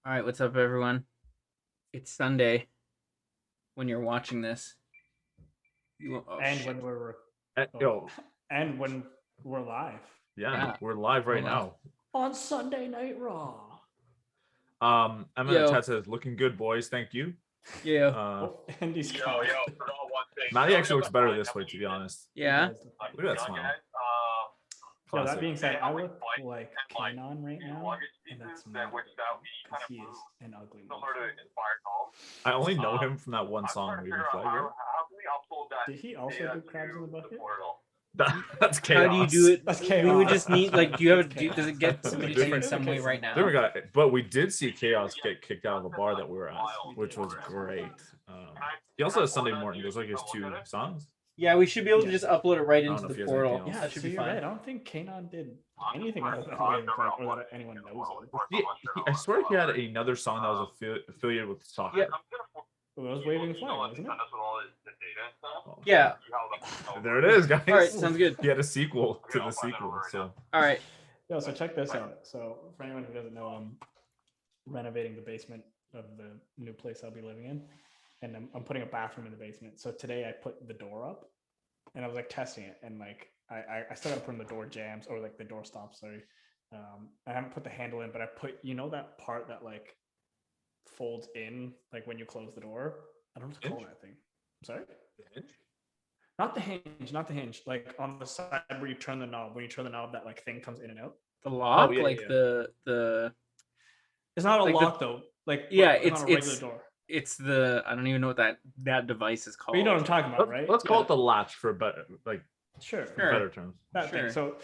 All right, what's up, everyone? It's Sunday when you're watching this. Oh and shit! when we're Yo, and when we're live yeah, we're live right we're live. now. on Sunday Night Raw. I'm in the Yo. chat says looking good, boys. Thank you. Yeah, Andy's Yo, cough. put on one thing. Maddie actually looks better this way, to be honest. yeah. Look at that smile. Yo, that Classic. being said, I look like Kanon right now, and that's not because he is an ugly motherfucker. I only know him from that one song, Waving Flag. Right? Did he also do Crabs in the Bucket? That's chaos. How do you do it? That's chaos. We would just need like. Do you have? That's Does it chaos. get submitted to you in some way right There we now? go. But we did see Chaos get kicked out of the bar that we were at, which was great. He also has Sunday morning. Those like his two songs. Yeah, we should be able to Yeah. just upload it right I don't into know the if he has portal. anything else. Yeah, That should so be you're fine. right. I don't think Kanon did anything other than Waving Flag, or that anyone knows of. I swear he had another song that was affiliated with soccer. Yeah. It was Waving Flag, wasn't it? Yeah. There it is, guys. All right, sounds good. He had a sequel to the sequel. So All right. Yo, so check this out. So for anyone who doesn't know, I'm renovating the basement of the new place I'll be living in, and I'm putting a bathroom in the basement. So today I put the door up, and I was like testing it, and like I still gotta put in the door jams or like the door stops. Sorry, I haven't put the handle in, but I put that part that like folds in like when you close the door. I don't know what to call that thing. I'm sorry. Not the hinge, like on the side where you turn the knob. When you turn the knob, that like thing comes in and out. The lock, yeah, like yeah. the. It's not a like lock though. Like Yeah, not a regular door. It's the. I don't even know what that device is called. But you know what I'm talking about, right? Let's call it the latch for better, Sure. better terms. That thing. So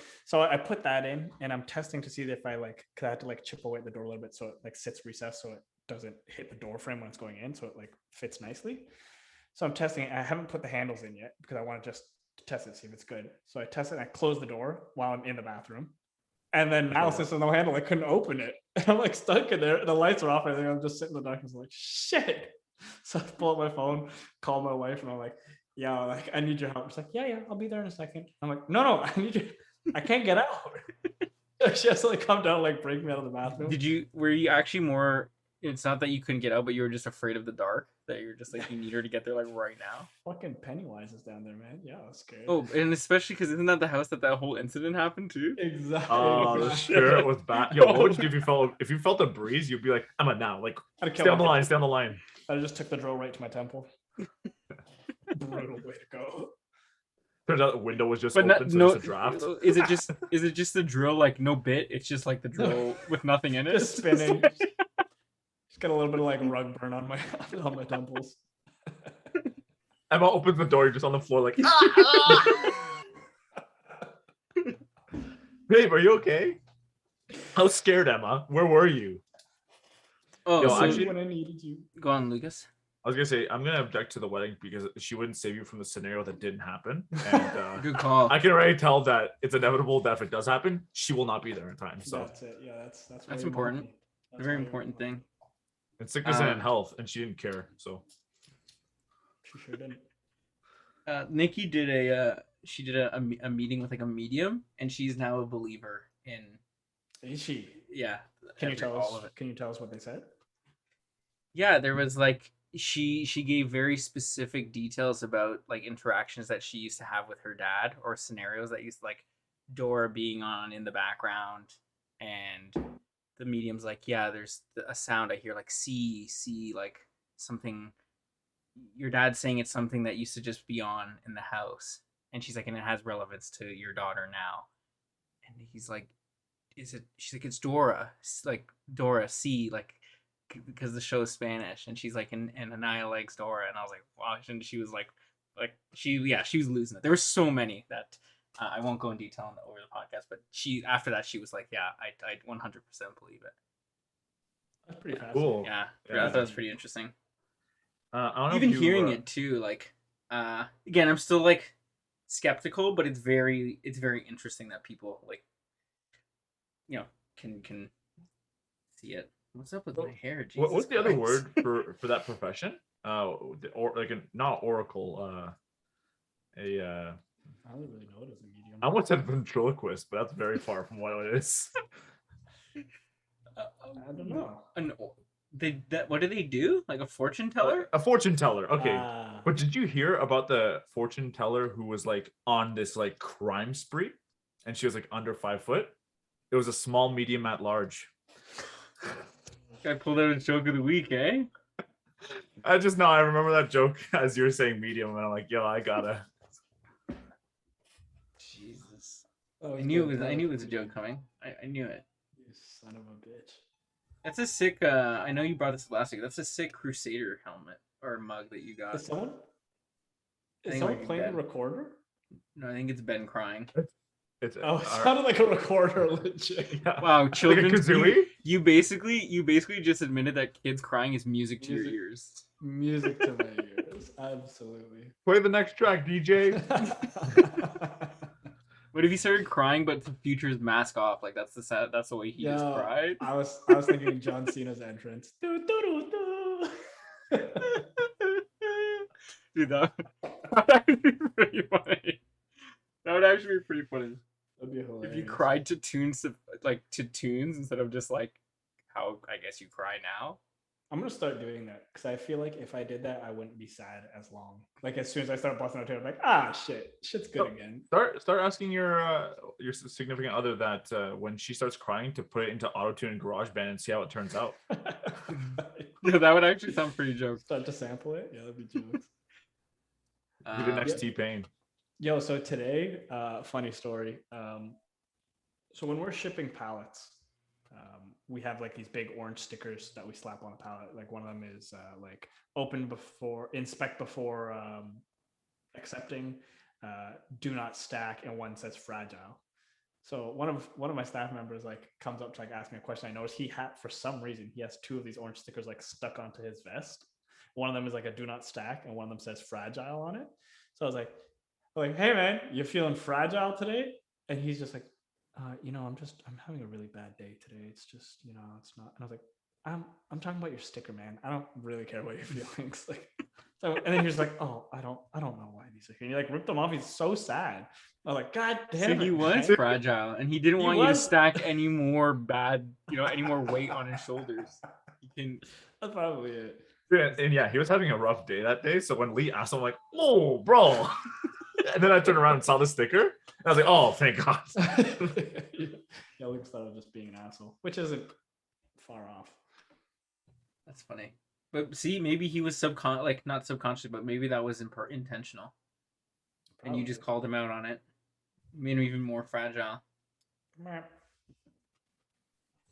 I put that in, and I'm testing to see if I like, cause I had to like chip away at the door a little bit so it like sits recessed so it doesn't hit the door frame when it's going in, so it like fits nicely. So I'm testing it. I haven't put the handles in yet because I want to just test it, see if it's good. So I test it and I close the door while I'm in the bathroom. And then now since there's no handle, I couldn't open it. And I'm like stuck in there. The lights are off. And I'm just sitting in the darkness like, shit. So I pull up my phone, call my wife, and I'm like, yeah, like I need your help. She's like, yeah, I'll be there in a second. I'm like, no, I need you. I can't get out. She has to like come down, like break me out of the bathroom. Were you actually more? It's not that you couldn't get out, but you were just afraid of the dark. That you're just like you need her to get there like right now. Fucking Pennywise is down there, man. Yeah, I was scared. Oh, and especially because isn't that the house that whole incident happened to? Exactly. Oh, the spirit was bad. Yo, what would you do if you felt a breeze? You'd be like, I'm a now. Like, stay on the line. Stay on the line. I just took the drill right to my temple. Brutal way to go. Turns out the window was just open, so it's a draft. Is it just the drill like no bit? It's just like the drill with nothing in it. Just spinning. Just got a little bit of like rug burn on my temples. Emma opens the door, you're just on the floor like, babe, are you okay? I was scared, Emma. Where were you? Oh, Yo, so actually, when I needed you. Go on, Lucas. I was gonna say I'm gonna object to the wedding because she wouldn't save you from the scenario that didn't happen. And good call. I can already tell that it's inevitable that if it does happen, she will not be there in time. So that's it. Yeah, that's important. That's a very important thing. It's sickness and health, and she didn't care. So she sure didn't. Nikki did a meeting with like a medium, and she's now a believer in. Is she? Yeah. Can you tell us? Can you tell us what they said? Yeah, there was like she gave very specific details about like interactions that she used to have with her dad or scenarios that used to, like Dora being on in the background, and the medium's like, yeah, there's a sound I hear like see like something. Your dad's saying it's something that used to just be on in the house, and she's like, and it has relevance to your daughter now, and he's like, is it? She's like, it's Dora, like Dora see like. Because the show is Spanish, and she's like, and Anaya likes Dora, and I was like, wow, and she was like she was losing it. There were so many that I won't go in detail over the podcast, but after that she was like, yeah, I 100% believe it. That's pretty cool. Yeah, I thought that was pretty interesting. I don't know even hearing it too, like again, I'm still like skeptical, but it's very interesting that people like can see it. What's up with my hair? Jesus what's the Christ. other word for that profession? Or like not oracle. I don't really know it as a medium. I almost said ventriloquist, but that's very far from what it is. I don't know. What do they do? Like a fortune teller? A fortune teller. Okay. Ah. But did you hear about the fortune teller who was like on this like crime spree and she was like under 5 foot? It was a small, medium at large. I pulled out a joke of the week, eh? I remember that joke as you were saying medium, and I'm like, yo, I gotta. Jesus. Oh, I knew it was a joke coming. I knew it. You son of a bitch. That's a sick I know you brought this last week. That's a sick Crusader helmet or mug that you got. Is someone think it might be playing Ben. the recorder? No, I think it's Ben crying. It's It sounded like a recorder, legit. yeah. Wow, Like a children's kazooie? you basically just admitted that kids crying is music to your Music. ears. Music to my ears, absolutely. Play the next track, DJ. What if he started crying but the Future's mask off? Like that's the way he just cried. I was thinking John Cena's entrance. Do, do, do, do. Dude, that would actually be pretty funny. That would actually be pretty funny. That'd be hilarious. If you cried to tunes instead of just like how I guess you cry now. I'm gonna start doing that because I feel like if I did that, I wouldn't be sad as long. Like as soon as I start busting out too, I'm like, shit's good again. Start asking your significant other that when she starts crying to put it into auto-tune and GarageBand and see how it turns out. Yeah, that would actually sound pretty jokes. Start to sample it. Yeah, that'd be jokes. Be the next Yep. T-Pain. Yo, so today, funny story. So when we're shipping pallets, we have like these big orange stickers that we slap on a pallet. Like one of them is like inspect before accepting, do not stack, and one says fragile. So one of my staff members like comes up to like ask me a question. I noticed he had, for some reason, he has two of these orange stickers like stuck onto his vest. One of them is like a do not stack, and one of them says fragile on it. So I was like, hey man, you feeling fragile today? And he's just like, I'm having a really bad day today. It's just, it's not. And I was like, I'm talking about your sticker, man. I don't really care about your feelings. Like, so, and then he was like, oh, I don't know why these are here. And he like ripped them off. He's so sad. I was like, God damn So it. he was man. fragile, and he didn't He want you to was- stack any more any more weight on his shoulders. You can. That's probably it. And yeah, he was having a rough day that day. So when Lee asked him, I'm like, oh, bro. And then I turned around and saw the sticker. And I was like, oh, thank God. Yeah, Luke started just being an asshole, which isn't far off. That's funny. But see, maybe he was not subconscious, but maybe that was intentional, and you just called him out on it, made him even more fragile.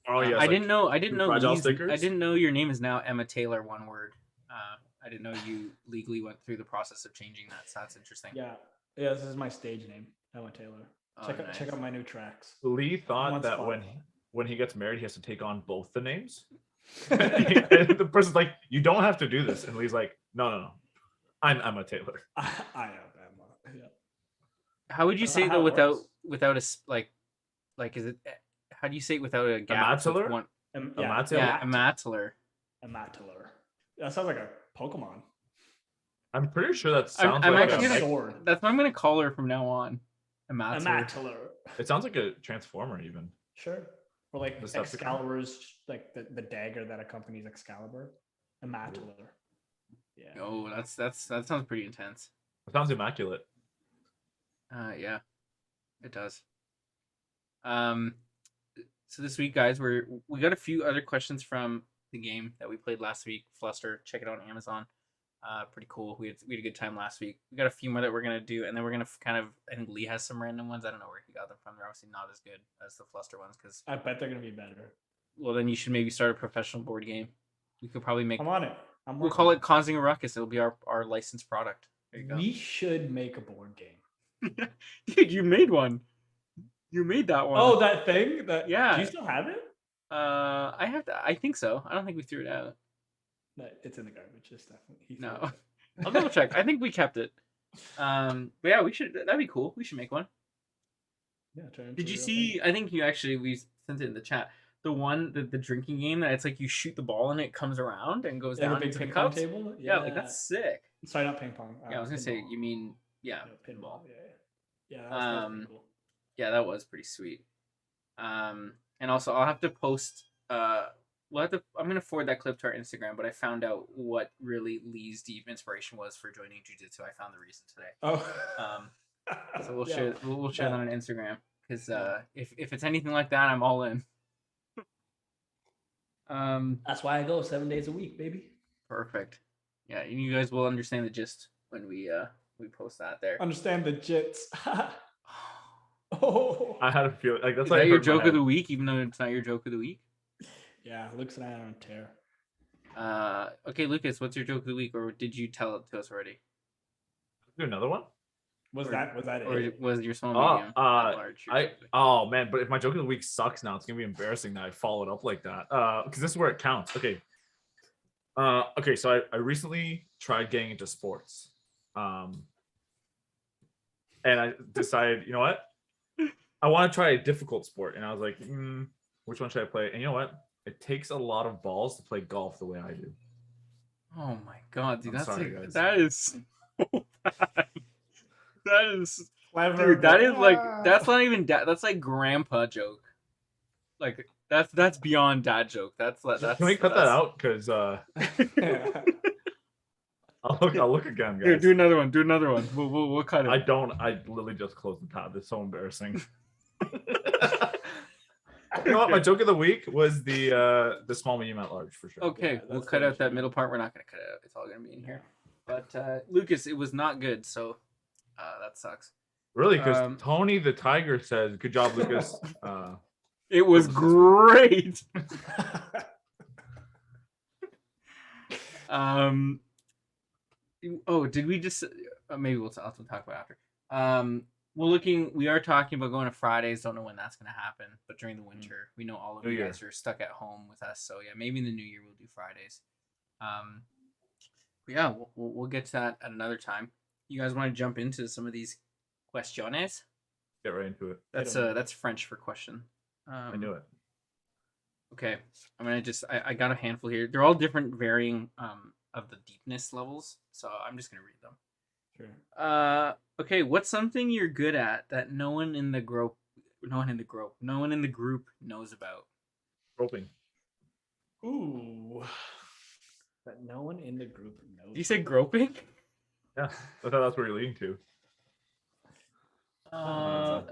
Oh yeah, I didn't know. fragile stickers? I didn't know your name is now Emma Taylor, one word. I didn't know you legally went through the process of changing that. So that's interesting. Yeah, this is my stage name, Ella Taylor. Oh, Check out my new tracks. Lee thought on that Spotify. when he gets married, he has to take on both the names. And the person's like, you don't have to do this. And Lee's like, no. I'm Emma Taylor. I am Emma. Yeah. How would you say how though it without a is it? How do you say it without a gap? Amatiller? One, Amatiller? yeah, Amatiller. Amatiller. That sounds like a Pokemon. I'm pretty sure that sounds I'm like actually a sword. That's what I'm gonna call her from now on. Amatiller. It sounds like a transformer even. Sure. Or like Decepticon? Excalibur's, like the dagger that accompanies Excalibur. Amatiller. Yeah. Oh, that sounds pretty intense. It sounds immaculate. Yeah, it does. So this week, guys, we got a few other questions from the game that we played last week. Fluster, check it out on Amazon. Pretty cool. We had a good time last week. We got a few more that we're gonna do, and then we're gonna I think Lee has some random ones. I don't know where he got them from. They're obviously not as good as the Fluster ones, because I bet they're gonna be better. well, then you should maybe start a professional board game. We could probably make. I'm on it. We'll call it Causing a Ruckus. It'll be our licensed product. There you go. We should make a board game. Dude, you made one. You made that one. Oh, that thing? Yeah. Do you still have it? I think so. I don't think we threw it out. No, it's in the garbage. It's definitely. No. I'll double check. I think we kept it. But yeah, we should. That'd be cool. We should make one. Yeah. Did you see? I think we sent it in the chat. The one, the drinking game that it's like you shoot the ball and it comes around and goes down the big into the ping pong cups. table? Yeah, like that's sick. Sorry, not ping pong. Yeah, I was gonna say pinball. you mean pinball. Yeah. That's pretty cool. Yeah, that was pretty sweet. And also I'll have to post I'm gonna forward that clip to our Instagram, but I found out what really Lee's deep inspiration was for joining jujitsu. I found the reason today. Oh. So we'll Yeah. share we'll share Yeah. that on Instagram because if it's anything like that, I'm all in. That's why I go 7 days a week, baby. Perfect. Yeah, and you guys will understand the gist when we post that there. Understand the jits. Oh. I had a feeling like that's Is why that I your hurt my joke of head. the week, even though it's not your joke of the week? Yeah, Luke's and I are on tear. Okay, Lucas, what's your joke of the week, or did you tell it to us already? Do another one. Was Or- that Or it? was your small medium large? your joke of the week? Oh man, but if my joke of the week sucks now, it's gonna be embarrassing that I followed up like that. Because this is where it counts. Okay. Okay, so I recently tried getting into sports. And I decided, you know what? I want to try a difficult sport. And I was like, which one should I play? And you know what? It takes a lot of balls to play golf the way I do. Oh my god, dude, I'm sorry, guys. that is so bad. That is Clever, dude, that but- is like that's not even that's like grandpa joke. Like that's beyond dad joke. That's Can we cut that out? Because I'll look again, guys. Here, do another one. Do another one. We'll cut it. I literally just closed the tab. It's so embarrassing. You know what? My joke of the week was the small, medium, at large for sure. Okay, Yeah, we'll that's cut what out it that should middle part. We're not gonna cut it out. It's all gonna be in here. But Lucas, it was not good. So that sucks. Really, because Tony the Tiger says, "Good job, Lucas." It was great. Oh, did we just? Maybe we'll talk about it after. We are talking about going to Fridays. Don't know when that's gonna happen, but during the winter, we know all of New you Year. guys are stuck at home with us. So yeah, maybe in the new year we'll do Fridays. But yeah, we'll get to that at another time. You guys want to jump into some of these questiones? Get right into it. That's French for question. I knew it. Okay, I'm gonna I got a handful here. They're all different, varying of the deepness levels. So I'm just gonna read them. Sure. Okay, what's something you're good at that no one in the group knows about? Groping. Ooh. That no one in the group knows. You said groping? Yeah, I thought that's where you're leading to.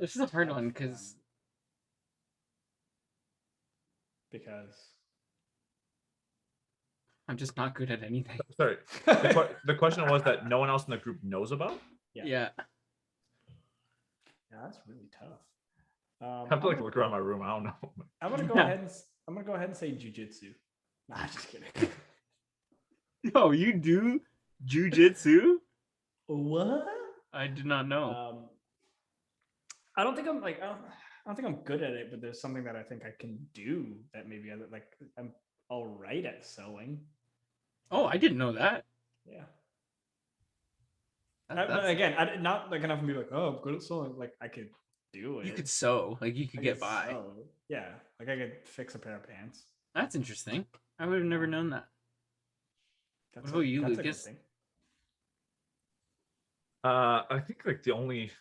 This is a hard one because I'm just not good at anything. Sorry, the question was that no one else in the group knows about. Yeah. Yeah, that's really tough. I have to like look around my room. I don't know. I'm gonna go ahead and say jujitsu. Nah, I'm just kidding. No, you do jujitsu? What? I did not know. I don't think I'm good at it, but there's something that I think I can do that maybe I'm all right at sewing. Oh, I didn't know that. Yeah. That's, again, I not like enough to be like, oh, I'm good at sewing. Like I could do it. you could sew, like you could I get could by. sew. Yeah, like I could fix a pair of pants. That's interesting. I would have never known that. That's What about you, that's a good Lucas? thing. I think like the only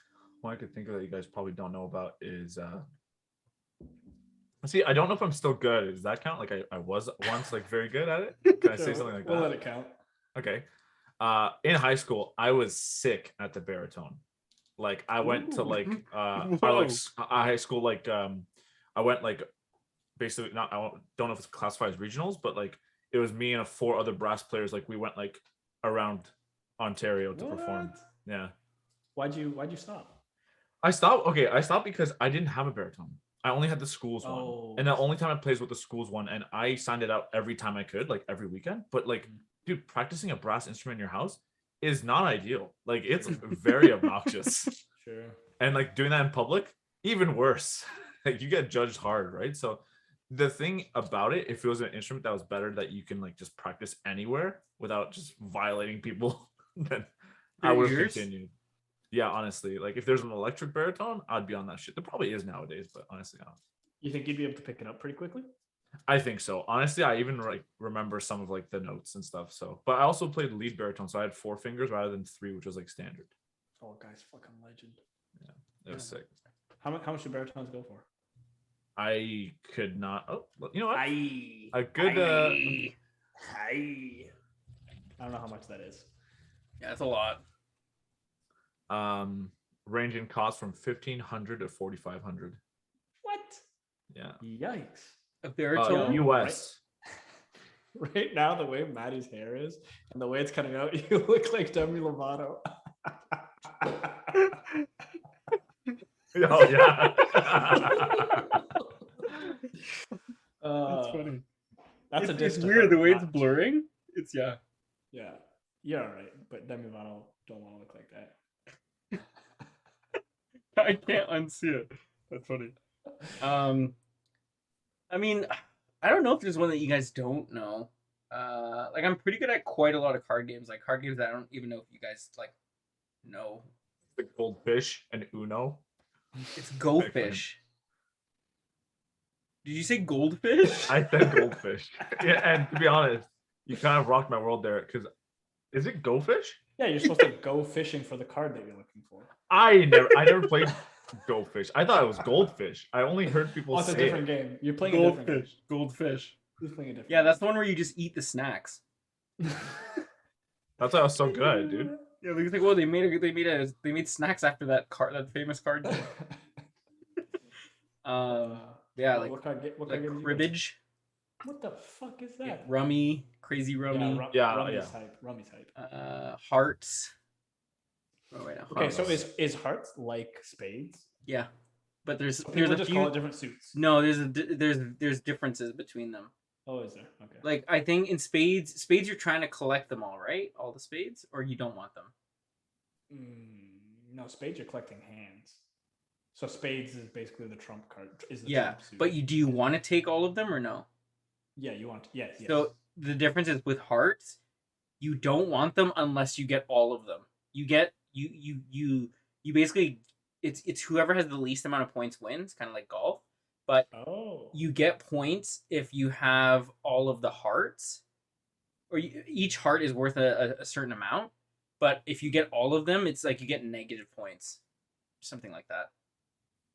one I could think of that you guys probably don't know about is see, I don't know if I'm still good. Does that count? Like I was once like very good at it. Can I say Sure, something like we'll that? let it count. Okay. In high school, I was sick at the baritone. Like I went to like Whoa. high school like I went like basically not don't know if it's classified as regionals, but like it was me and 4 other brass players. Like we went like around Ontario to perform. What? Yeah. Why'd you stop? I stopped. Okay, I stopped because I didn't have a baritone. I only had the schools one, Oh. and the only time I played was with the schools one, and I signed it out every time I could, like every weekend. But like, dude, practicing a brass instrument in your house is not ideal. Like, it's very obnoxious, Sure. and like doing that in public, even worse. Like, you get judged hard, right? So, the thing about it, if it was an instrument that was better that you can like just practice anywhere without just violating people, then I Your would have ears? continued. Yeah, honestly, like if there's an electric baritone, I'd be on that shit. There probably is nowadays, but honestly, I don't. You think you'd be able to pick it up pretty quickly? I think so. Honestly, I even like remember some of like the notes and stuff. So, but I also played lead baritone, so I had 4 fingers rather than 3, which was like standard. Oh, guy's fucking legend. It was sick. How much do baritones go for? I could not. Oh, you know what? Aye. A good. Aye. I don't know how much that is. Yeah, it's a lot. Range in cost from 1,500 to 4,500. What? Yeah. Yikes. A baritone. US. Right now, the way Maddie's hair is and the way it's cutting out, you look like Demi Lovato. Oh yeah. That's funny. That's It's weird the way it's blurring. It's yeah. Yeah, you're all right, but Demi Lovato don't want to look like that. I can't unsee it. That's funny. I mean, I don't know if there's one that you guys don't know. Like I'm pretty good at quite a lot of card games, like card games that I don't even know if you guys like know. The Goldfish and Uno. It's Go Fish. Did you say goldfish? I said Goldfish. Yeah, and to be honest, you kind of rocked my world there because is it Go Fish? Yeah, you're supposed to go fishing for the card that you're looking for. I never played Go Fish. I thought it was Goldfish. I only heard people it's say a different it. game. You're playing a different game. Goldfish. Who's playing a different Yeah, that's the one where you just eat the snacks. That's why I was so good, dude. Yeah, because like, well, they made snacks after that famous card game. Yeah, like what card game cribbage. What the fuck is that? Yeah, rummy, crazy rummy. Rummy's hype. Rummy's hype. Hearts. Oh wait, okay, so is hearts like spades? Yeah, but there's So a just few call it different suits. No, there's differences between them. Oh, is there? Okay. Like I think in spades you're trying to collect them all, right? All the spades, or you don't want them. No, spades you're collecting hands. So spades is basically the trump card. Trump suit. But do you want to take all of them or no? Yeah, you want to. Yes. So the difference is with hearts, you don't want them unless you get all of them. You get you basically it's whoever has the least amount of points wins, kind of like golf. But you get points if you have all of the hearts, or each heart is worth a certain amount. But if you get all of them, it's like you get negative points, something like that.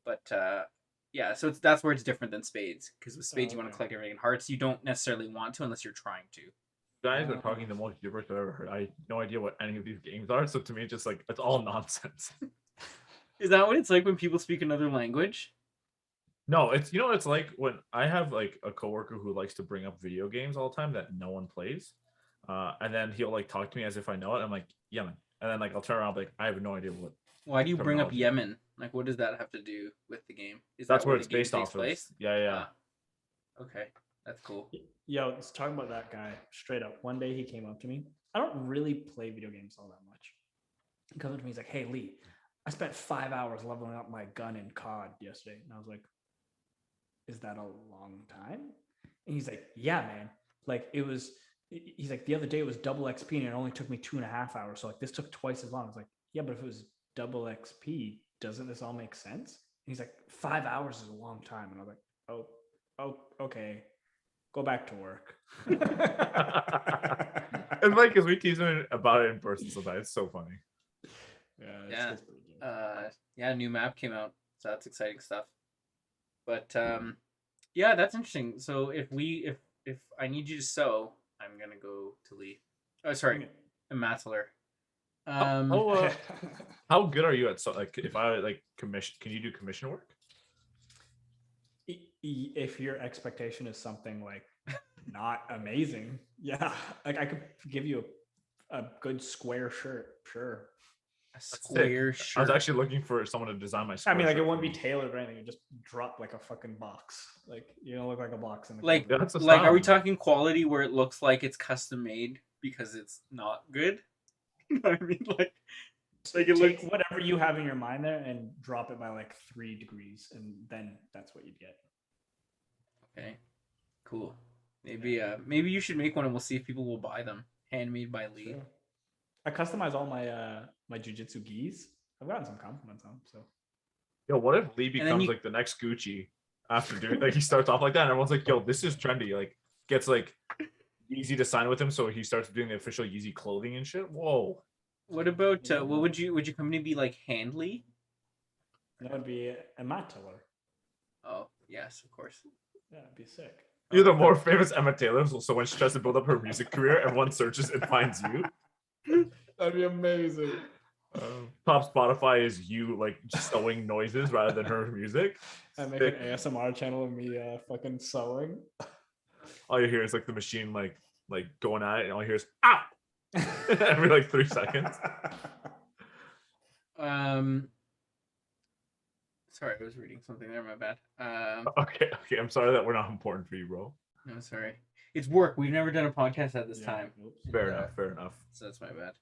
But yeah, so that's where it's different than spades, because with spades you want to collect everything. In hearts you don't necessarily want to unless you're trying to. You guys are talking the most gibberish I've ever heard. I have no idea what any of these games are, so to me it's just like it's all nonsense. Is that what it's like when people speak another language? No, it's what it's like when I have like a coworker who likes to bring up video games all the time that no one plays. And then he'll like talk to me as if I know it. I'm like, Yemen. And then like I'll turn around and be like, I have no idea what. Why do you bring up Yemen? Like, what does that have to do with the game? That's where it's based off of. Yeah. Okay, that's cool. Yo, let's talk about that guy straight up. One day he came up to me. I don't really play video games all that much. He comes up to me, he's like, "Hey Lee, I spent 5 hours leveling up my gun in COD yesterday." And I was like, "Is that a long time?" And he's like, "Yeah, man. Like it was." He's like, "The other day it was double XP and it only took me 2.5 hours. So like this took twice as long." I was like, "Yeah, but if it was double XP, doesn't this all make sense?" And he's like, 5 hours is a long time. And I was like, oh, okay. Go back to work. And like, because we tease him about it in person sometimes. It's so funny. Yeah, new map came out, so that's exciting stuff. But yeah, that's interesting. So if I need you to sew, I'm gonna go to Lee. Oh, sorry, Matzler. How good are you at like if I like commission? Can you do commission work? If your expectation is something like not amazing, yeah, like I could give you a good square shirt, sure. A square shirt. I was actually looking for someone to design my square I mean, like shirt it wouldn't be tailored or anything. You just drop like a fucking box. Like you don't look like a box in the like style. Are we talking quality where it looks like it's custom made because it's not good? You know what I mean? Like it looks whatever you have in your mind there and drop it by like 3 degrees, and then that's what you'd get. Okay, cool. Maybe you should make one and we'll see if people will buy them. Handmade by Lee. Sure. I customize all my my jujitsu gis. I've gotten some compliments on them. So, yo, what if Lee becomes like the next Gucci after doing like he starts off like that and everyone's like, yo, this is trendy. Like gets like Yeezy to sign with him, so he starts doing the official Yeezy clothing and shit. Whoa. What about what would your company be like? Handley? That would be a mat tiller. Oh Yes, of course. Yeah, it'd be sick. You're the more famous Emma Taylor, so when she tries to build up her music career, everyone searches and finds you. That'd be amazing. Top Spotify is you like sewing noises rather than her music. I make an ASMR channel of me fucking sewing. All you hear is like the machine like going at it, and all you hear is ah every like 3 seconds. Sorry, I was reading something there. My bad. Okay. I'm sorry that we're not important for you, bro. No, sorry. It's work. We've never done a podcast at this time. Fair enough. So that's my bad.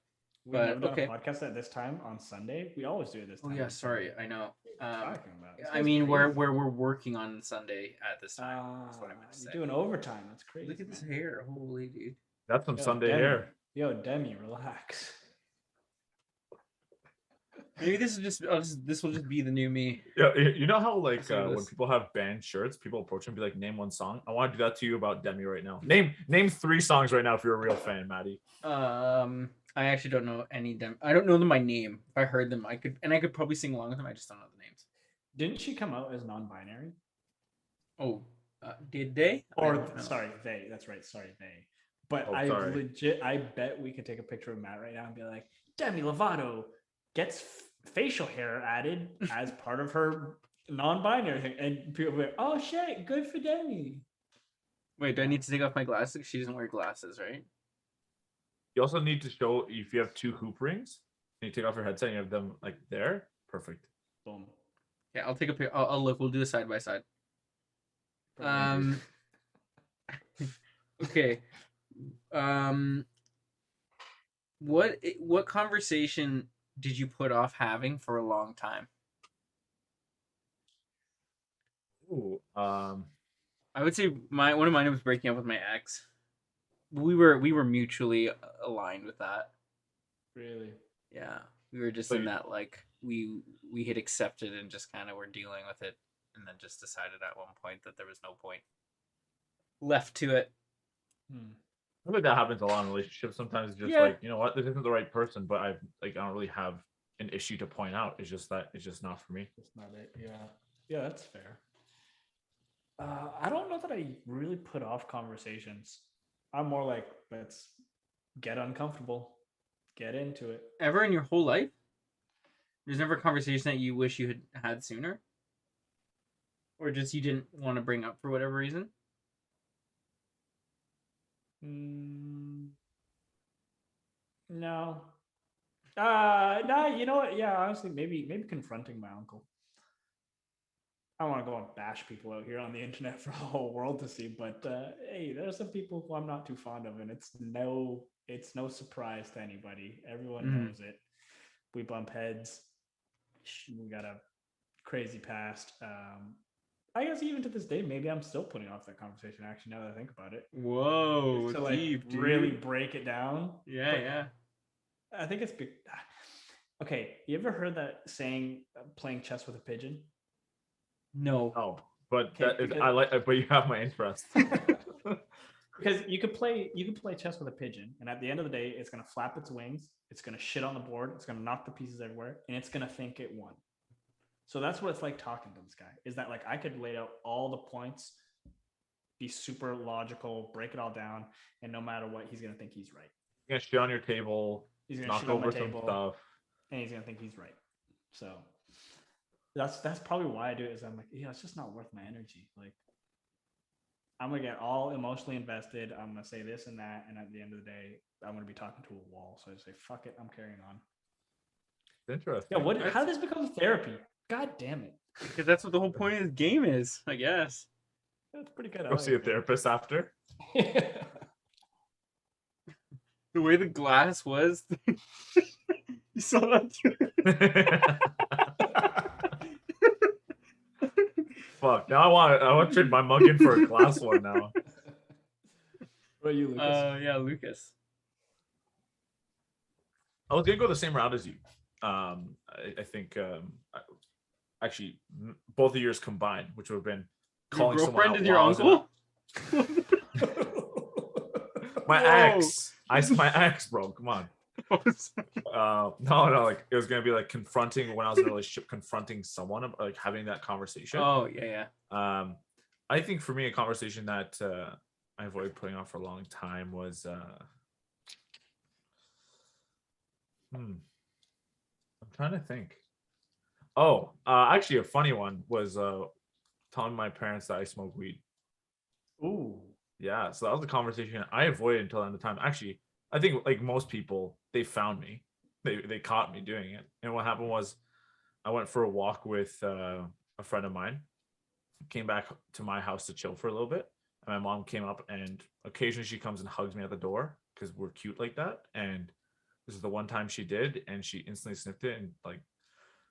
We've never done a podcast at this time on Sunday. We always do it this time. Oh yeah, sorry. I know. Talking about? I mean, we're working on Sunday at this time. That's what I meant to say. You're doing overtime. That's crazy. Look at this hair. Holy dude. That's some Sunday hair. Yo, Demi, relax. Maybe this will just be the new me. Yeah, you know how like when people have band shirts, people approach them and be like, "Name one song." I want to do that to you about Demi right now. Name 3 songs right now if you're a real fan, Maddie. I actually don't know any Demi. I don't know them by name. If I heard them, I could probably sing along with them. I just don't know the names. Didn't she come out as non-binary? Oh, did they? Or sorry, they. That's right. Sorry, they. But I bet we could take a picture of Matt right now and be like, Demi Lovato gets facial hair added as part of her non-binary thing, and people will be like, oh shit, good for Demi. Wait, do I need to take off my glasses? She doesn't wear glasses, right? You also need to show if you have 2 hoop rings and you take off your headset and you have them like there. Perfect. Boom. Yeah, I'll take a picture. I'll look. We'll do a side by side. Okay. What conversation did you put off having for a long time? Ooh, I would say one of mine was breaking up with my ex. We were mutually aligned with that. Really? Yeah, we were just in that like we had accepted and just kind of were dealing with it, and then just decided at one point that there was no point left to it. I think that happens a lot in relationships. Sometimes it's just like, you know what, this isn't the right person, but I don't really have an issue to point out. It's just that it's just not for me. That's not it. Yeah, that's fair. I don't know that I really put off conversations. I'm more like, let's get uncomfortable, get into it. Ever in your whole life? There's never a conversation that you wish you had sooner? Or just you didn't want to bring up for whatever reason? No. No, you know what? Yeah, honestly, maybe confronting my uncle. I don't want to go and bash people out here on the internet for the whole world to see, but hey, there's some people who I'm not too fond of, and it's no surprise to anybody. Everyone knows it. We bump heads. We got a crazy past. I guess even to this day, maybe I'm still putting off that conversation. Actually, now that I think about it. Whoa, to like deep, really break it down. Yeah. I think it's big. Okay, you ever heard that saying, "Playing chess with a pigeon"? No. Oh, but I like. But you have my interest. Because you could play chess with a pigeon, and at the end of the day, it's gonna flap its wings, it's gonna shit on the board, it's gonna knock the pieces everywhere, and it's gonna think it won. So that's what it's like talking to this guy. Is that like I could lay out all the points, be super logical, break it all down, and no matter what, he's gonna think he's right. He's gonna shit on your table. He's gonna knock shit on over my some table, stuff, and he's gonna think he's right. So that's probably why I do it. Is I'm like, yeah, it's just not worth my energy. Like, I'm gonna get all emotionally invested. I'm gonna say this and that, and at the end of the day, I'm gonna be talking to a wall. So I just say, fuck it, I'm carrying on. Interesting. Yeah, how did this become therapy? God damn it. Because that's what the whole point of this game is, I guess. That's pretty good. Go see a therapist after. The way the glass was. You saw that too? Fuck. Now I want to trade my mug in for a glass one now. What are you, Lucas? Yeah, Lucas. I was gonna go the same route as you. I think actually both of yours combined, which would have been calling your someone girlfriend out is your uncle? My ex. My ex, bro. Come on. No, like it was gonna be like confronting when I was in a relationship, confronting someone, like having that conversation. Oh yeah. I think for me, a conversation that I avoided putting off for a long time was I'm trying to think. Oh, actually, a funny one was telling my parents that I smoke weed. Ooh. Yeah, so that was a conversation I avoided until the end of the time. Actually, I think like most people, they found me, they caught me doing it. And what happened was, I went for a walk with a friend of mine. Came back to my house to chill for a little bit, and my mom came up, and occasionally she comes and hugs me at the door because we're cute like that. And this is the one time she did, and she instantly sniffed it, and like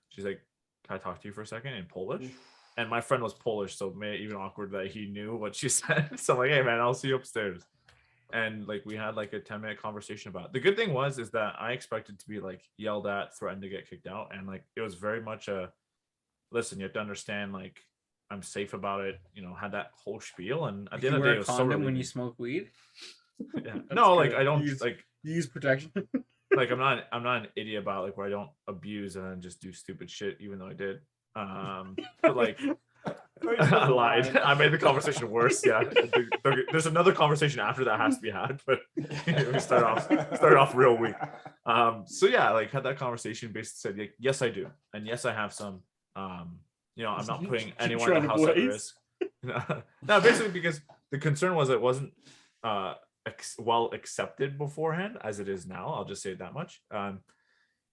she's like, "Can I talk to you for a second?" in Polish. And my friend was Polish, so it made it even awkward that he knew what she said. So I'm like, "Hey man, I'll see you upstairs." And like we had like a 10-minute conversation about it. The good thing is that I expected to be like yelled at, threatened to get kicked out, and like it was very much a listen, you have to understand, like I'm safe about it, had that whole spiel. And at the You end of the wear day, a it was so condom when relieving. you smoke weed? Yeah. No, like good. I don't You like use protection. like I'm not an idiot about like where I don't abuse and then just do stupid shit, even though I did. But like I lied. I made the conversation worse. Yeah. There's another conversation after that has to be had, but we started off real weak. So yeah, like had that conversation, basically said like, yes, I do, and yes, I have some. I'm not putting anyone in the house at risk. No, basically because the concern was it wasn't well accepted beforehand as it is now. I'll just say that much.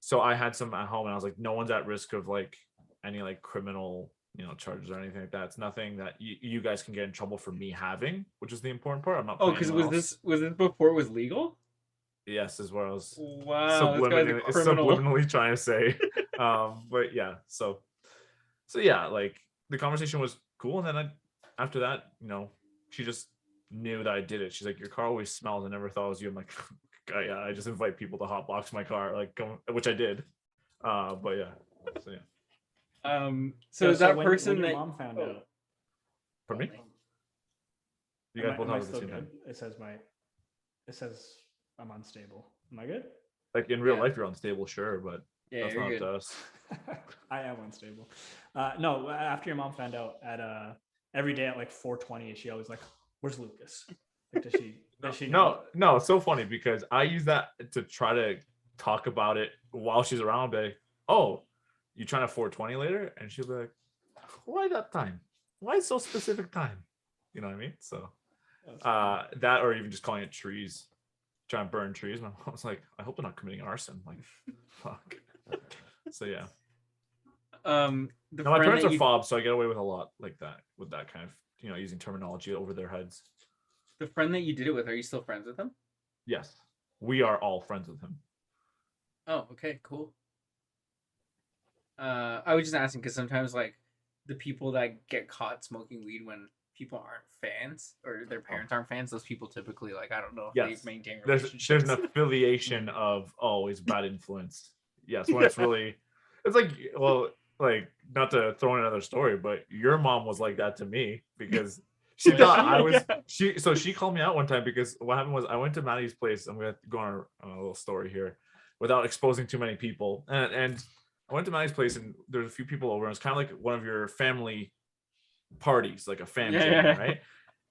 So I had some at home, and I was like, no one's at risk of like any like criminal charges or anything like that. It's nothing that you guys can get in trouble for me having, which is the important part. I'm not. Oh, because was this before it was legal? Yes, as well as wow, this guy's a criminal. subliminally trying to say. But yeah, so yeah, like the conversation was cool, and then after that, she just knew that I did it. She's like, "Your car always smells. I never thought it was you." I'm like, "Yeah, I just invite people to hotbox my car, like, which I did." But yeah, so yeah. So that when person your that mom found out. For me, you guys both have at the same time. It says I'm unstable. Am I good? Like in real life, you're unstable, sure, but yeah, that's not up to us. I am unstable. No, after your mom found out at every day at like 4:20, she always like, "Where's Lucas?" Like, does she know? No, it's so funny because I use that to try to talk about it while she's around. Be like, "Oh, you trying to 4:20 later?" And she'll be like, "Why that time? Why so specific time?" You know what I mean? So that, or even just calling it trees, trying to burn trees. My mom's like, "I hope they're not committing arson." Like, fuck. So yeah. My parents are fobs, so I get away with a lot like that, with that kind of using terminology over their heads. The friend that you did it with, are you still friends with him? Yes, we are all friends with him. Oh, okay, cool. I was just asking because sometimes like the people that get caught smoking weed when people aren't fans or their parents aren't fans, those people typically, like, I don't know if they maintain relationships. There's an affiliation of it's bad influence. Yes, when it's really, it's like, well, like, not to throw in another story, but your mom was like that to me because she thought I was she called me out one time because what happened was I went to Maddie's place. I'm gonna go on a little story here without exposing too many people, and I went to Maddie's place, and there's a few people over, and it's kind of like one of your family parties, like a fam jam, right?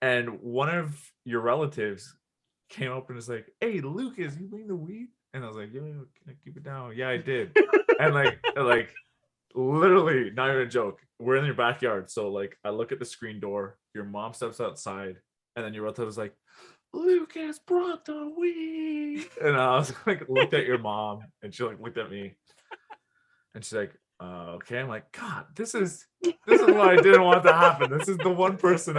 And one of your relatives came up and was like, "Hey, Lucas, you bring the weed?" And I was like, "Yeah, can I keep it down?" "Yeah, I did." And like literally, not even a joke, we're in your backyard, so like I look at the screen door, your mom steps outside, and then your relative was like, "Lucas brought the weed." And I was like, looked at your mom, and she like looked at me, and she's like, "Okay." I'm like, "God, this is what I didn't want to happen. This is the one person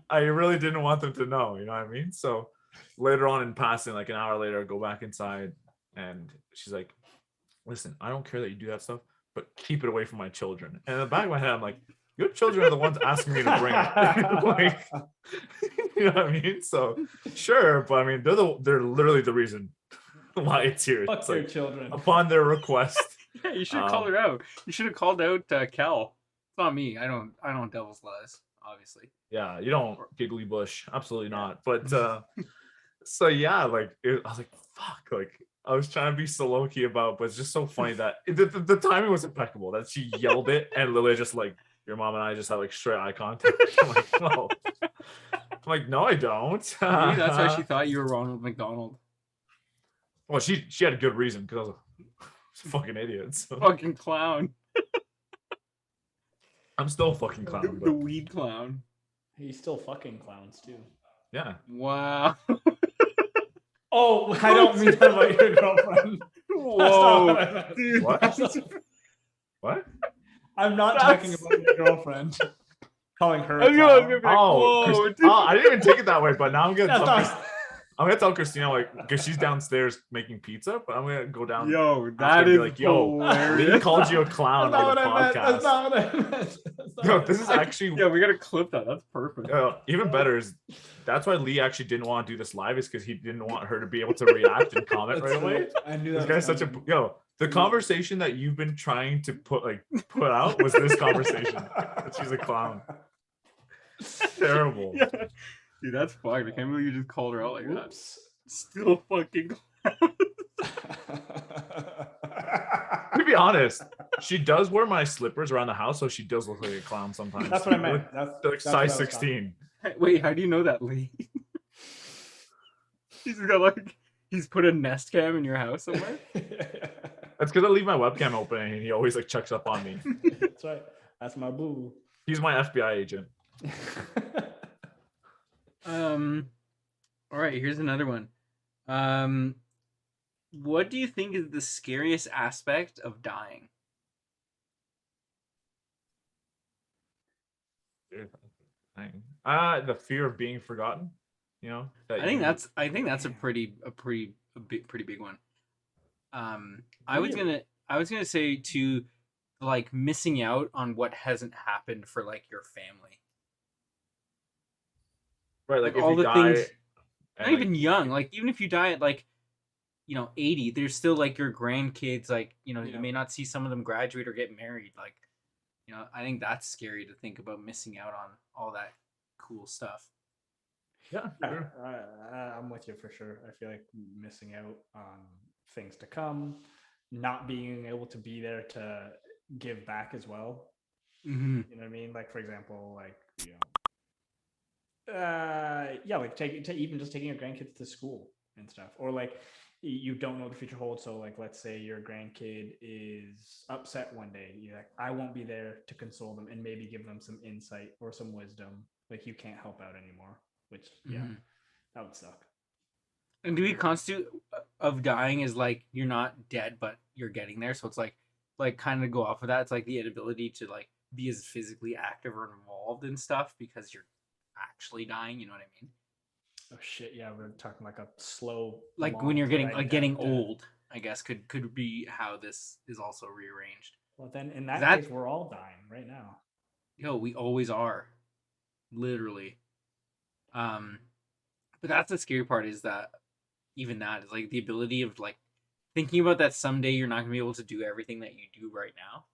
I really didn't want them to know." You know what I mean? So later on in passing, like an hour later, I go back inside, and she's like, "Listen, I don't care that you do that stuff, but keep it away from my children." And in the back of my head, I'm like, your children are the ones asking me to bring it. Like, you know what I mean? So sure, but I mean, they're literally the reason why it's here. Fuck it's their like, children. Upon their request. Yeah, you should call her out. You should have called out Cal. It's not me. I don't devil's lettuce, obviously. Yeah, you don't giggly bush. Absolutely not. But so yeah, like I was like, fuck, like I was trying to be so low key about, but it's just so funny that the timing was impeccable. That she yelled it, and Lily just like, your mom and I just had like straight eye contact. I'm like, no. I'm like, no, I don't. Maybe that's why she thought you were Ronald McDonald. Well, she had a good reason because I was a fucking idiot. So. Fucking clown. I'm still a fucking clown. The weed clown. He's still fucking clowns too. Yeah. Wow. Oh, I don't mean that about your girlfriend. Whoa. Dude, What? What? I'm not talking about your girlfriend. Calling her. I was gonna be like, Oh, whoa, dude. I didn't even take it that way, but now I'm gonna That's tell not- I'm gonna tell Christina like because she's downstairs making pizza, but I'm gonna go down. Yo, after that and be is like, yo, Lee hilarious. called you a clown That's on not the what I meant. That's podcast. not what I meant. That's not Yo, what this I is meant. actually Yeah, we gotta clip that. That's perfect. even better is that's why Lee actually didn't want to do this live is because he didn't want her to be able to react and comment That's right away. right. I knew This that. guy's such a the conversation that you've been trying to put out was this conversation. That she's a clown. Terrible. Yeah. Dude, that's fucked. I can't believe you just called her out like that. Oops. Still fucking To be honest, she does wear my slippers around the house, so she does look like a clown sometimes. That's what I meant. They're That's like that's what I size was talking 16. Wait, how do you know that, Lee? He's got like he's put a Nest Cam in your house somewhere. That's because I leave my webcam open and he always like checks up on me. That's right. That's my boo. He's my FBI agent. All right, here's another one. What do you think is the scariest aspect of dying? The fear of being forgotten. You know, that I think you- that's a pretty big one. I was gonna say to like missing out on what hasn't happened for like your family. right. Like if all you the die, things- and, Not like, even young. Like even if you die at like 80, there's still like your grandkids. Like Yeah. you may not see some of them graduate or get married. Like I think that's scary to think about missing out on all that cool stuff. yeah, sure. I'm with you for sure. I feel like missing out on things to come, not being able to be there to give back as well. Mm-hmm. You know what I mean? Like for example, like like even just taking your grandkids to school and stuff, or like you don't know what the future holds. So like, let's say your grandkid is upset one day, you're like, I won't be there to console them and maybe give them some insight or some wisdom. Like you can't help out anymore, which that would suck. And do we constitute of dying is like you're not dead, but you're getting there. So it's like kind of go off of that. It's like the inability to like be as physically active or involved in stuff because you're actually dying. You know what I mean? Oh shit! Yeah, we're talking like a slow, Like when you're getting old, I guess could be how this is also rearranged. Well, then in that case, we're all dying right now. Yo, we always are, literally. But that's the scary part is that even that is like the ability of like thinking about that someday you're not gonna be able to do everything that you do right now.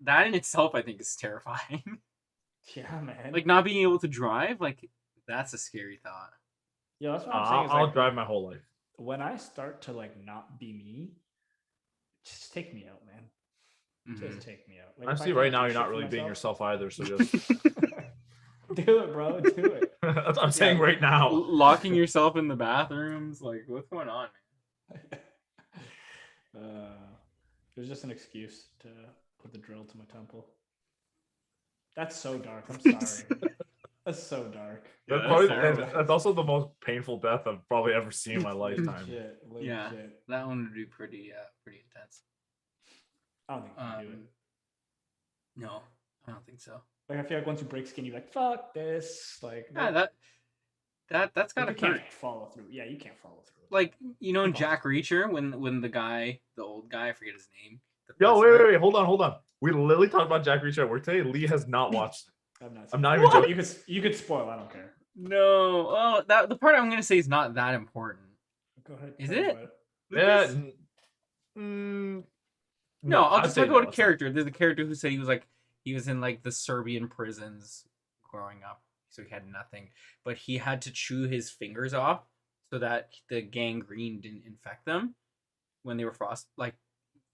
That in itself, I think, is terrifying. Yeah, man. Like not being able to drive, like that's a scary thought. Yeah, that's what I'm saying. I'll drive my whole life. When I start to like not be me, just take me out, man. Just take me out. Like, Honestly, right now you're not really being yourself either. So just do it, bro. Do it. that's what I'm saying right now. Locking yourself in the bathrooms, like what's going on, man? It was just an excuse to put the drill to my temple. That's so dark. I'm sorry. That's so dark. That's also the most painful death I've probably ever seen in my lifetime. Yeah, that one would be pretty intense. I don't think you can do it. No, I don't think so. Like I feel like once you break skin, you're like, "Fuck this!" Like, yeah, that's gotta hurt. You can't follow through. Yeah, you can't follow through. Like in Jack Reacher, when the old guy, I forget his name. Yo, wait, hold on. We literally talked about Jack Reacher at work today. Lee has not watched it. I'm not even joking. You could spoil. I don't care. No, the part I'm gonna say is not that important. Go ahead. Is it? Yeah. No, I'll just talk about a character. There's a character who said he was in like the Serbian prisons growing up, so he had nothing, but he had to chew his fingers off so that the gangrene didn't infect them. when they were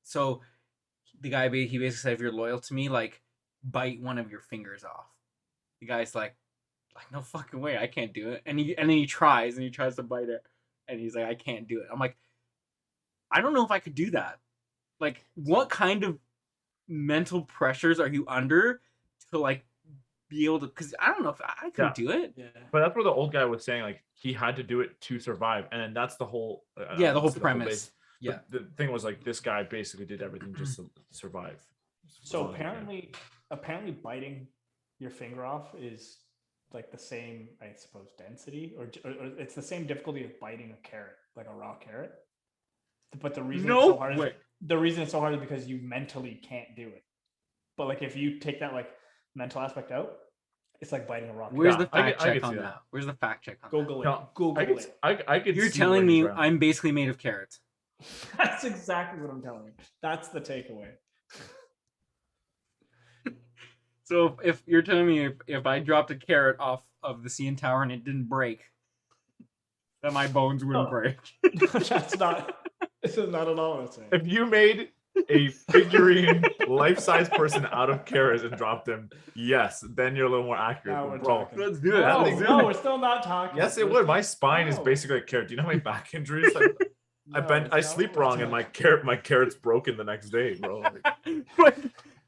so the guy he basically said, if you're loyal to me, like bite one of your fingers off. The guy's like no fucking way, I can't do it. And then he tries to bite it, and he's like, I can't do it. I'm like, I don't know if I could do that. Like, what kind of mental pressures are you under to like be able to? Because I don't know if I could do it. Yeah. But that's what the old guy was saying. Like he had to do it to survive, and then that's the whole. The whole premise. Yeah. The thing was like this guy basically did everything just to survive. So apparently biting your finger off is like the same, I suppose, density, or it's the same difficulty as biting a carrot, like a raw carrot. But the reason it's so hard is because you mentally can't do it. But like if you take that like mental aspect out, it's like biting a rock. Where's the fact check on that? Where's the fact check on Google that? it. Google it. I could. You're telling me I'm basically made of carrots. That's exactly what I'm telling you. That's the takeaway. So if you're telling me if I dropped a carrot off of the CN Tower and it didn't break, then my bones wouldn't break. That's not. This is not at all what I'm saying. If you made a figurine life-size person out of carrots and dropped them, yes, then you're a little more accurate. Now we're Bro, talking. Let's do it. No, we're still not talking. yes, it would. My spine is basically a carrot. Do you know how many back injuries? I sleep wrong and my carrot's broken the next day, bro. Like,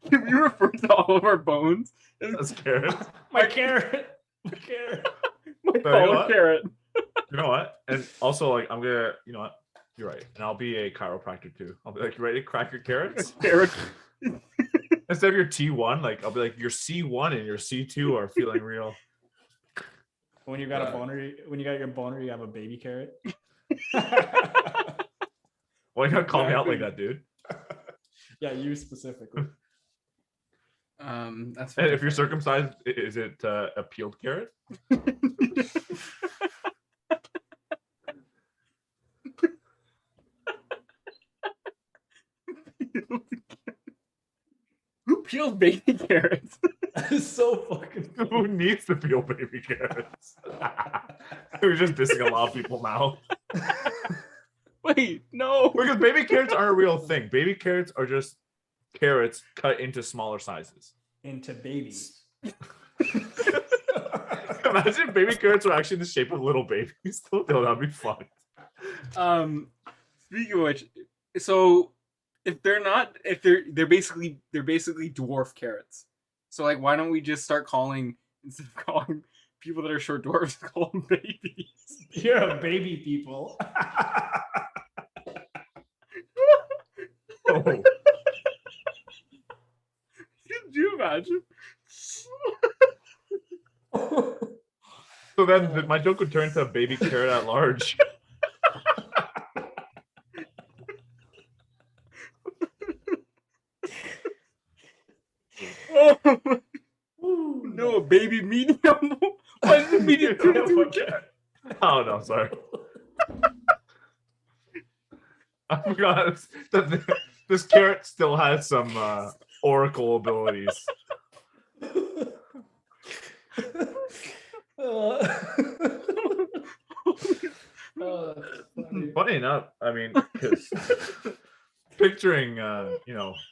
can we refer to all of our bones? That's carrot. My carrot. My carrot. You know what? And also, like, I'm gonna, you know what? You're right. And I'll be a chiropractor too. I'll be like, you ready to crack your carrots? Carrot. Instead of your T1, like, I'll be like, your C1 and your C2 are feeling real. When you got a boner, when you got your boner, you have a baby carrot. Why you gotta call me out like that, dude? Yeah, you specifically. That's. And if you're circumcised, is it a peeled carrot? Who peels baby carrots? That is so fucking funny. Who needs to peel baby carrots? We're just dissing a lot of people now. Wait, no. Because baby carrots aren't a real thing. Baby carrots are just carrots cut into smaller sizes. Into babies. Imagine if baby carrots were actually in the shape of little babies. That'd be fun. Speaking of which, so if they're basically dwarf carrots. So like, why don't we just start calling, instead of calling people that are short dwarfs, call them babies? You're a baby people. Oh. Could you imagine? So then my joke would turn to a baby carrot at large. Oh, no, a baby medium. Why is the medium turn into a carrot? Oh no, sorry. I forgot that this carrot still has some oracle abilities. Funny enough, I mean, because picturing,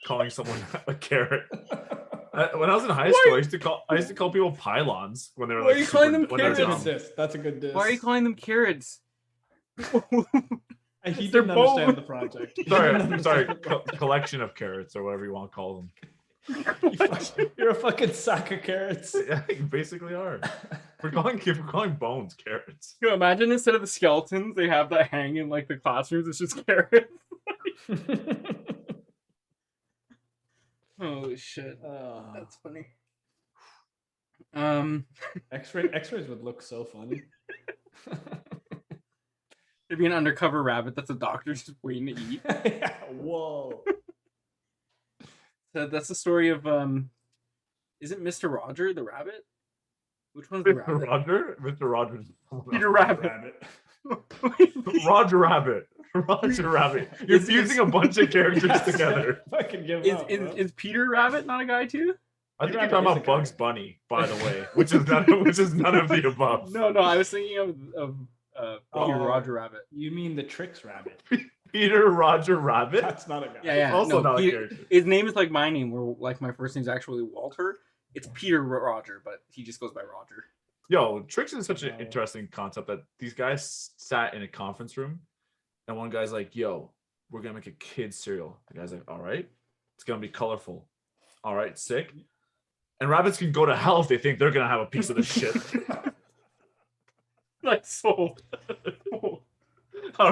calling someone a carrot. When I was in high school, I used to call people pylons when they were Why like. are you calling them That's carrots? a good diss. Why are you calling them carrots? He They're didn't both- understand the project. Sorry, collection of carrots or whatever you want to call them. You're a fucking sack of carrots. Yeah, you basically are. We're calling bones carrots. Yo, imagine instead of the skeletons, they have that hang in like the classrooms. It's just carrots. Oh shit, that's funny. X-rays would look so funny. There'd be an undercover rabbit that's a doctor just waiting to eat. Whoa. So that's the story of is it Mr. Roger the rabbit? Which one's the Mr. rabbit? Roger? Mr. Rogers. Peter Rabbit. Roger Rabbit. Roger Rabbit. You're fusing a bunch of characters together. Fucking give Is, up, is, bro. is Peter Rabbit not a guy too? I think you're Rabbit talking is about a Bugs guy. Bunny, by the way, which is none of the above. No, I was thinking of Peter Oh. Roger Rabbit. You mean the Tricks Rabbit? Peter Roger Rabbit. That's not a guy. Yeah. Also No, not a Peter, character. his name is like my name, where like my first name's actually Walter. It's Peter Roger, but he just goes by Roger. Yo, Tricks is such an Wow. interesting concept that these guys sat in a conference room, and one guy's like, "Yo, we're gonna make a kid's cereal." The guy's like, "All right, it's gonna be colorful. All right, sick." And rabbits can go to hell if they think they're gonna have a piece of this shit. Like sold. All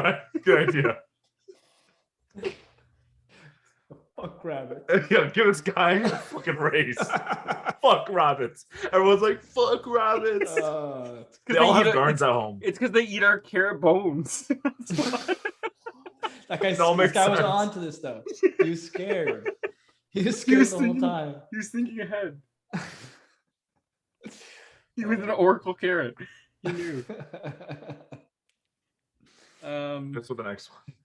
right, good idea. Fuck rabbit. Yeah, give this guy a fucking raise. Fuck rabbits. Everyone's like, "Fuck rabbits." They all have gardens at home. It's because they eat our carrot bones. That guy's, It all this makes guy was sense. on to this stuff. He was scared. He was scared the whole time. He was thinking ahead. He was an oracle carrot. He knew. That's what the next one.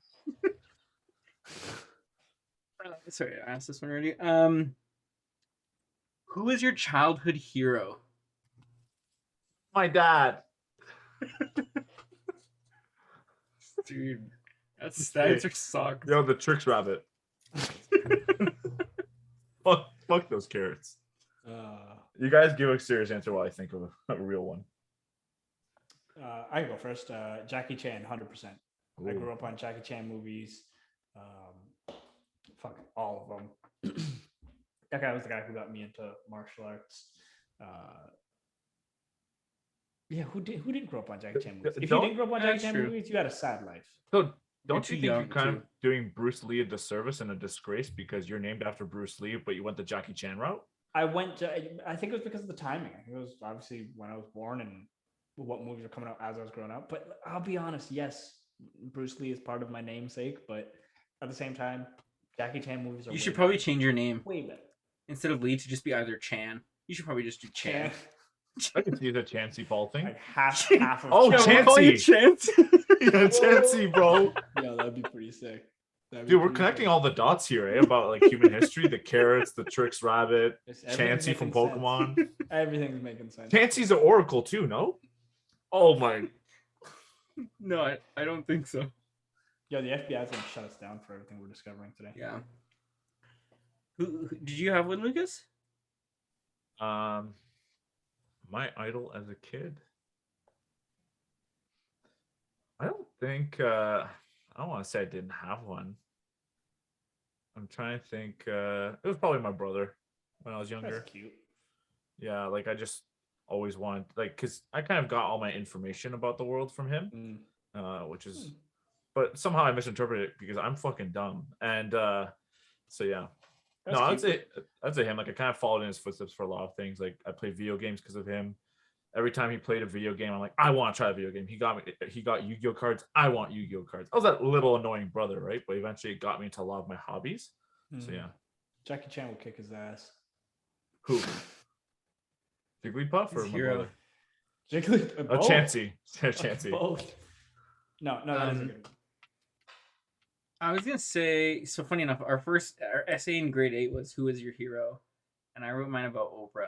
Sorry, I asked this one already. Who is your childhood hero? My dad. Dude, that answer sucks. Yo, the Tricks rabbit. Fuck those carrots. You guys give a serious answer while I think of a real one. I can go first. Jackie Chan, 100%. I Ooh. grew up on Jackie Chan movies. Fuck all of them. That guy was the guy who got me into martial arts. Yeah, who didn't grow up on Jackie Chan movies? If you Don't- didn't grow up on Jackie That's Chan true. movies, you had a sad life. So don't too you think you're young, kind too. of doing Bruce Lee a disservice and a disgrace because you're named after Bruce Lee, but you went the Jackie Chan route? I think it was because of the timing. I think it was obviously when I was born and what movies were coming out as I was growing up. But I'll be honest, yes, Bruce Lee is part of my namesake, but at the same time, Jackie Chan movies are You should probably change your name way better. instead of Lee to just be either Chan. You should probably just do Chan. I can see the Chansey Paul thing. Like half of Oh, Yeah, we'll call you Chansey. Chance. Yeah, Chansey, bro. Yeah, that'd be pretty sick. Dude, we're connecting all the dots here, eh? About like human history, the carrots, the Tricks rabbit, Everything's Chansey from making sense. Pokemon. Everything's making sense. Chansey's an oracle too, no? Oh my. No, I don't think so. Yo, the FBI is gonna shut us down for everything we're discovering today. Yeah. Who did you have one, Lucas? My idol as a kid. I don't think I don't want to say I didn't have one. I'm trying to think. It was probably my brother when I was younger. That's cute. Yeah, like I just always wanted, like, because I kind of got all my information about the world from him, which is, but somehow I misinterpreted it because I'm fucking dumb. And so yeah. That's No, cute. I'd say him. Like I kind of followed in his footsteps for a lot of things. Like I played video games because of him. Every time he played a video game, I'm like, I want to try a video game. He got Yu-Gi-Oh cards. I want Yu-Gi-Oh cards. I was that little annoying brother, right? But eventually it got me into a lot of my hobbies. So yeah. Jackie Chan would kick his ass. Who? Jigglypuff or His my hero. brother? Jiggly, Oh, Chansey. Chansey. Both. No, that is a good one. I was gonna say, so funny enough, our essay in grade 8 was "Who is your hero?" and I wrote mine about Oprah.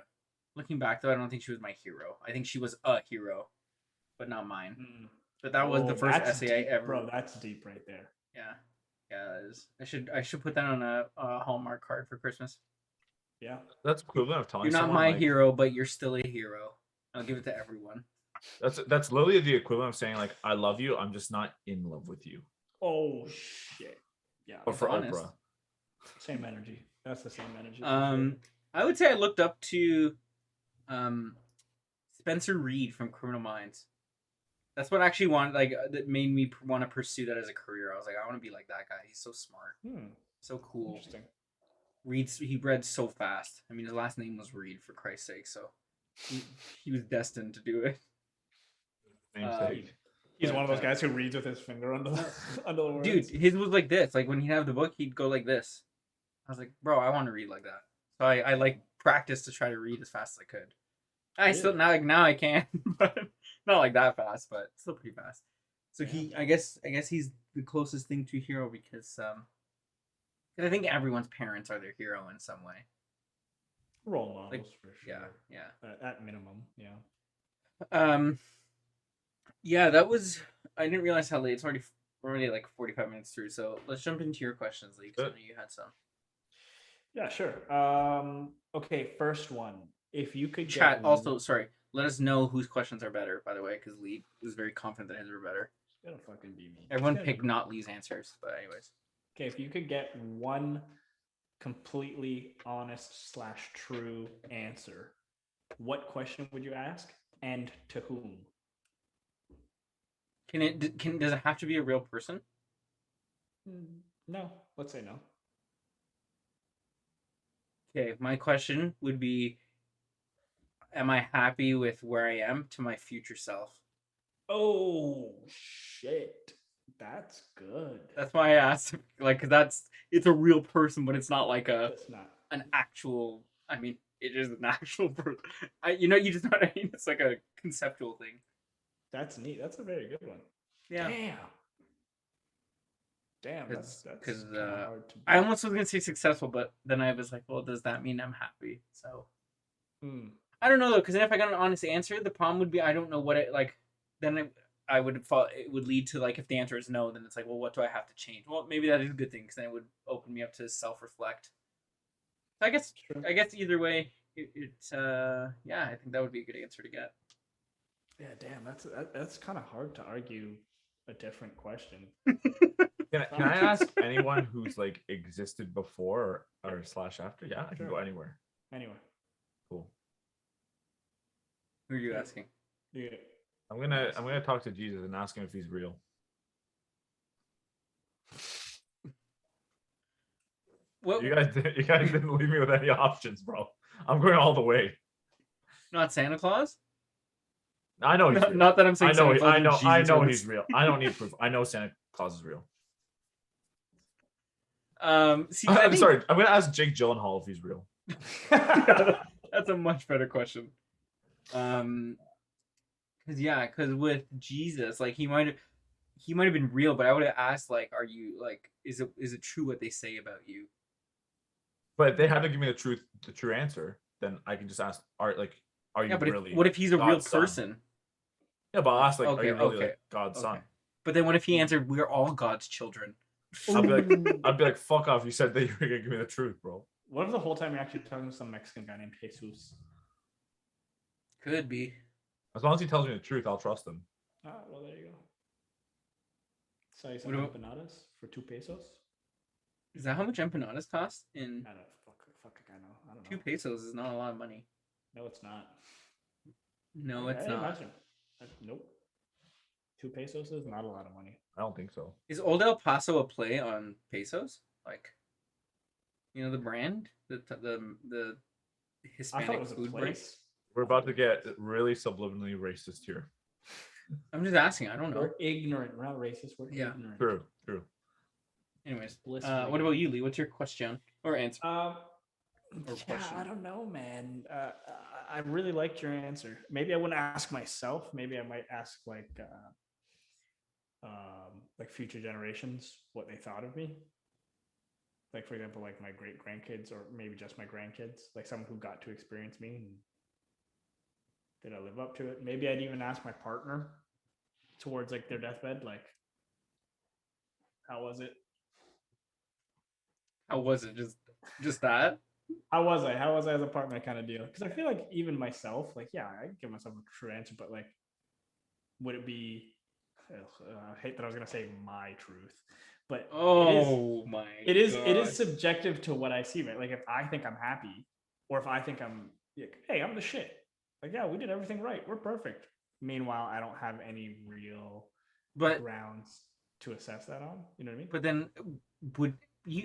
Looking back though, I don't think she was my hero. I think she was a hero, but not mine. But that was the first that's essay deep, I ever. Bro, that's deep right there. Yeah, that is. I should put that on a Hallmark card for Christmas. Yeah. That's equivalent of telling You're not someone, my like, hero, but you're still a hero. I'll give it to everyone. That's literally the equivalent of saying like, I love you. I'm just not in love with you. Oh shit. Yeah. But for honest. Oprah. Same energy. That's the same energy. for sure. I would say I looked up to Spencer Reed from Criminal Minds. That's what actually that made me want to pursue that as a career. I was like, I want to be like that guy. He's so smart, so cool. Interesting. He read so fast. I mean, his last name was Reed, for Christ's sake. So he was destined to do it. Namesake. He's one of those guys who reads with his finger under the words. Dude, his was like this. Like when he'd have the book, he'd go like this. I was like, bro, I want to read like that. So I like practiced to try to read as fast as I could. I still now I can, but not like that fast, but still pretty fast. So I guess he's the closest thing to a hero because I think everyone's parents are their hero in some way. Role models Like, for sure. Yeah. At minimum, yeah. Yeah, that was. I didn't realize how late. It's already We're already like 45 minutes through, so let's jump into your questions, Lee, because I know you had some. Yeah, sure. Okay, first one. If you could Chat, get also, sorry, let us know whose questions are better, by the way, because Lee was very confident that his were better. It's gonna fucking be me. Everyone picked not Lee's answers, but anyways. Okay, if you could get one completely honest / true answer, what question would you ask and to whom? Does it have to be a real person? No, let's say no. Okay, my question would be, am I happy with where I am to my future self? Oh shit. That's good. That's why I asked, like, cause it's a real person, but it's not like It's not. an actual. I mean, it is an actual person. You just know what I mean. It's like a conceptual thing. That's neat. That's a very good one. Yeah. Damn. That's because hard to. I almost was gonna say successful, but then I was like, well, does that mean I'm happy? So I don't know though, because if I got an honest answer, the problem would be I don't know what it like. Then I would fall. It would lead to like if the answer is no, then it's like, well, what do I have to change? Well, maybe that is a good thing because then it would open me up to self-reflect. So I guess either way, yeah, I think that would be a good answer to get. Yeah, damn, that's kind of hard to argue a different question. Can I ask anyone who's like existed before or / after? Yeah, I can go anywhere. Anywhere. Cool. Who are you asking? Yeah. I'm gonna talk to Jesus and ask him if he's real. What? You guys didn't leave me with any options, bro. I'm going all the way. Not Santa Claus? I know he's real. Not that I'm saying Santa Claus. I know he's real. I don't need proof. I know Santa Claus is real. I'm sorry. I'm gonna ask Jake Gyllenhaal if he's real. That's a much better question. Because with Jesus, like he might have been real, but I would have asked like, are you like, is it true what they say about you? But they had to give me the true answer. Then I can just ask, are you really? What if he's a real person? Son? Yeah, but I'll ask like, are you really like God's son? But then what if he answered, we're all God's children? I'd be like, fuck off! You said that you were gonna give me the truth, bro. What if the whole time you're actually talking to some Mexican guy named Jesus? Could be. As long as he tells me the truth, I'll trust him. Well, there you go. So some empanadas for 2 pesos. Is that how much empanadas cost? I don't know. I don't know. 2 pesos is not a lot of money. No, it's not. No, it's not. Imagine. Nope. 2 pesos is not a lot of money. I don't think so. Is Old El Paso a play on pesos? Like, the brand, the Hispanic food brand. We're about to get really subliminally racist here. I'm just asking. I don't know. We're ignorant. We're not racist. We're ignorant. True. Anyways, what about you, Lee? What's your question or answer? Question? I don't know, man. I really liked your answer. Maybe I wouldn't ask myself. Maybe I might ask like future generations what they thought of me. Like, for example, like my great grandkids, or maybe just my grandkids, like someone who got to experience me. And did I live up to it? Maybe I'd even ask my partner towards like their deathbed, like, how was it? How was it? Just that? How was I as a partner kind of deal? Because I feel like even myself, like, yeah, I give myself a true answer, but like, would it be, I hate that I was going to say my truth, but it is subjective to what I see, right? Like if I think I'm happy, or if I think I'm like, hey, I'm the shit. Like, yeah, we did everything right. We're perfect. Meanwhile, I don't have any real grounds to assess that on. You know what I mean? But then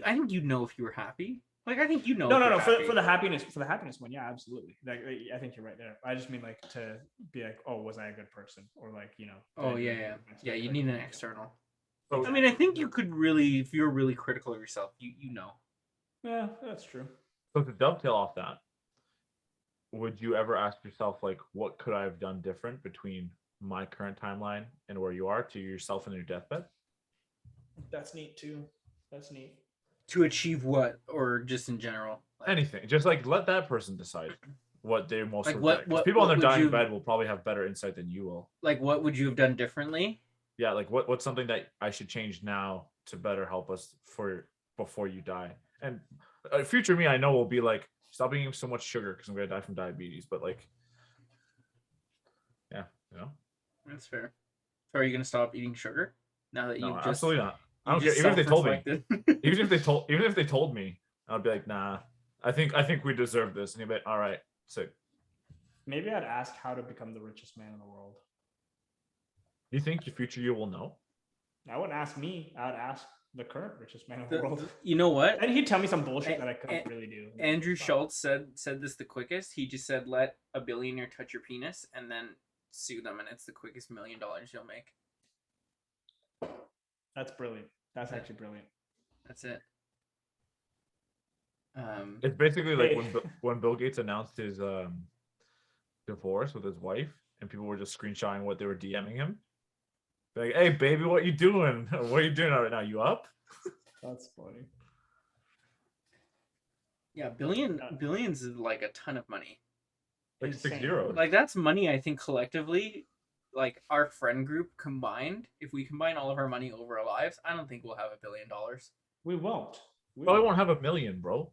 I think you'd know if you were happy. Like, I think you know. No. For the happiness one, yeah, absolutely. Like, I think you're right there. I just mean like to be like, oh, was I a good person, or like, Oh yeah. You need an external. I mean, I think you could really, if you're really critical of yourself, you know. Yeah, that's true. So to dovetail off that, would you ever ask yourself like, what could I have done different between my current timeline and where you are to yourself in your deathbed? That's neat too. That's neat. To achieve what, or just in general? Like, anything. Just like let that person decide what they most like regret. Because people on their dying bed will probably have better insight than you will. Like, what would you have done differently? Yeah, like what's something that I should change now to better help us for before you die? And future me, I know will be like, stop eating so much sugar because I'm gonna die from diabetes. But like, yeah, you know, That's fair. So are you gonna stop eating sugar now that no, you've just absolutely not. I you don't care. just Even if they told me, self-reflected? even if they told me, I'd be like, nah. I think we deserve this. And you'd be like, all right, sick. Maybe I'd ask how to become the richest man in the world. You think your future you will know? I wouldn't ask me. I would ask the current richest man in the world. You know what? And he'd tell me some bullshit that I couldn't really do. Andrew Schultz said this the quickest. He just said, "Let a billionaire touch your penis and then sue them, and it's the quickest $1 million you'll make." That's brilliant. That's actually brilliant. That's it. It's basically like Hey. when Bill Gates announced his divorce with his wife, and people were just screenshotting what they were DMing him. Like, hey baby, what you doing? What are you doing right now? You up? That's funny. Yeah, billions is like a ton of money. Like 6 Insane. zeros. Like that's money I think collectively, like our friend group combined, if we combine all of our money over our lives, I don't think we'll have $1 billion. We won't. Well, we won't have 1 million, bro.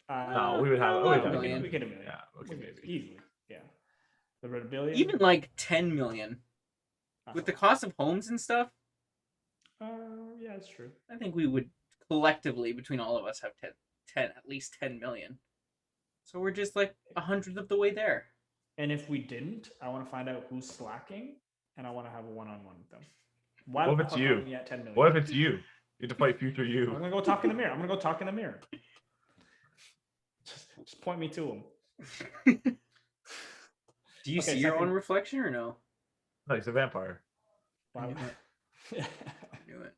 No, we would have. no, We not would a have million. We get 1 million. Yeah, okay, maybe. Easily. Yeah. The red billion. Even like 10 million with the cost of homes and stuff. Yeah, it's true. I think we would collectively between all of us have 10 at least 10 million. So we're just like 100th of the way there. And if we didn't, I want to find out who's slacking, and I want to have a one-on-one with them. What if it's you? At 10 million? What if it's you? You have to fight future I'm you. gonna go talk in the mirror. I'm gonna go talk in the mirror. Just point me to him. Do you Okay, see your second- own reflection or no? No, he's a vampire. I Wow. knew it. I knew it.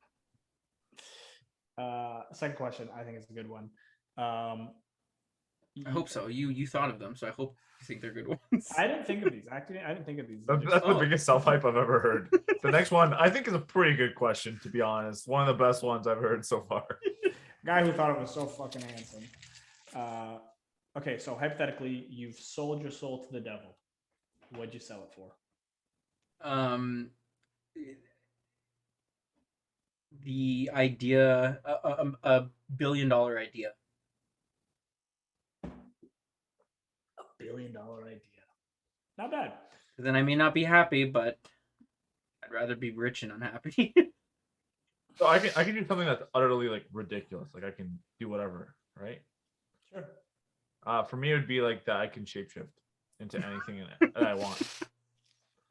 Second question, I think it's a good one. I hope so. You thought of them, so I hope you think they're good ones. I didn't think of these. Actually, I didn't think of these. That's the Oh. biggest self hype I've ever heard. The next one, I think, is a pretty good question, to be honest. One of the best ones I've heard so far. Guy who thought it was so fucking handsome. Okay, so hypothetically, you've sold your soul to the devil. What'd you sell it for? The idea, a $1 billion idea. $1 billion idea. Not bad. Then I may not be happy, but I'd rather be rich and unhappy. So I can do something that's utterly like ridiculous. Like I can do whatever, right? Sure. For me, it would be like that I can shapeshift into anything that I want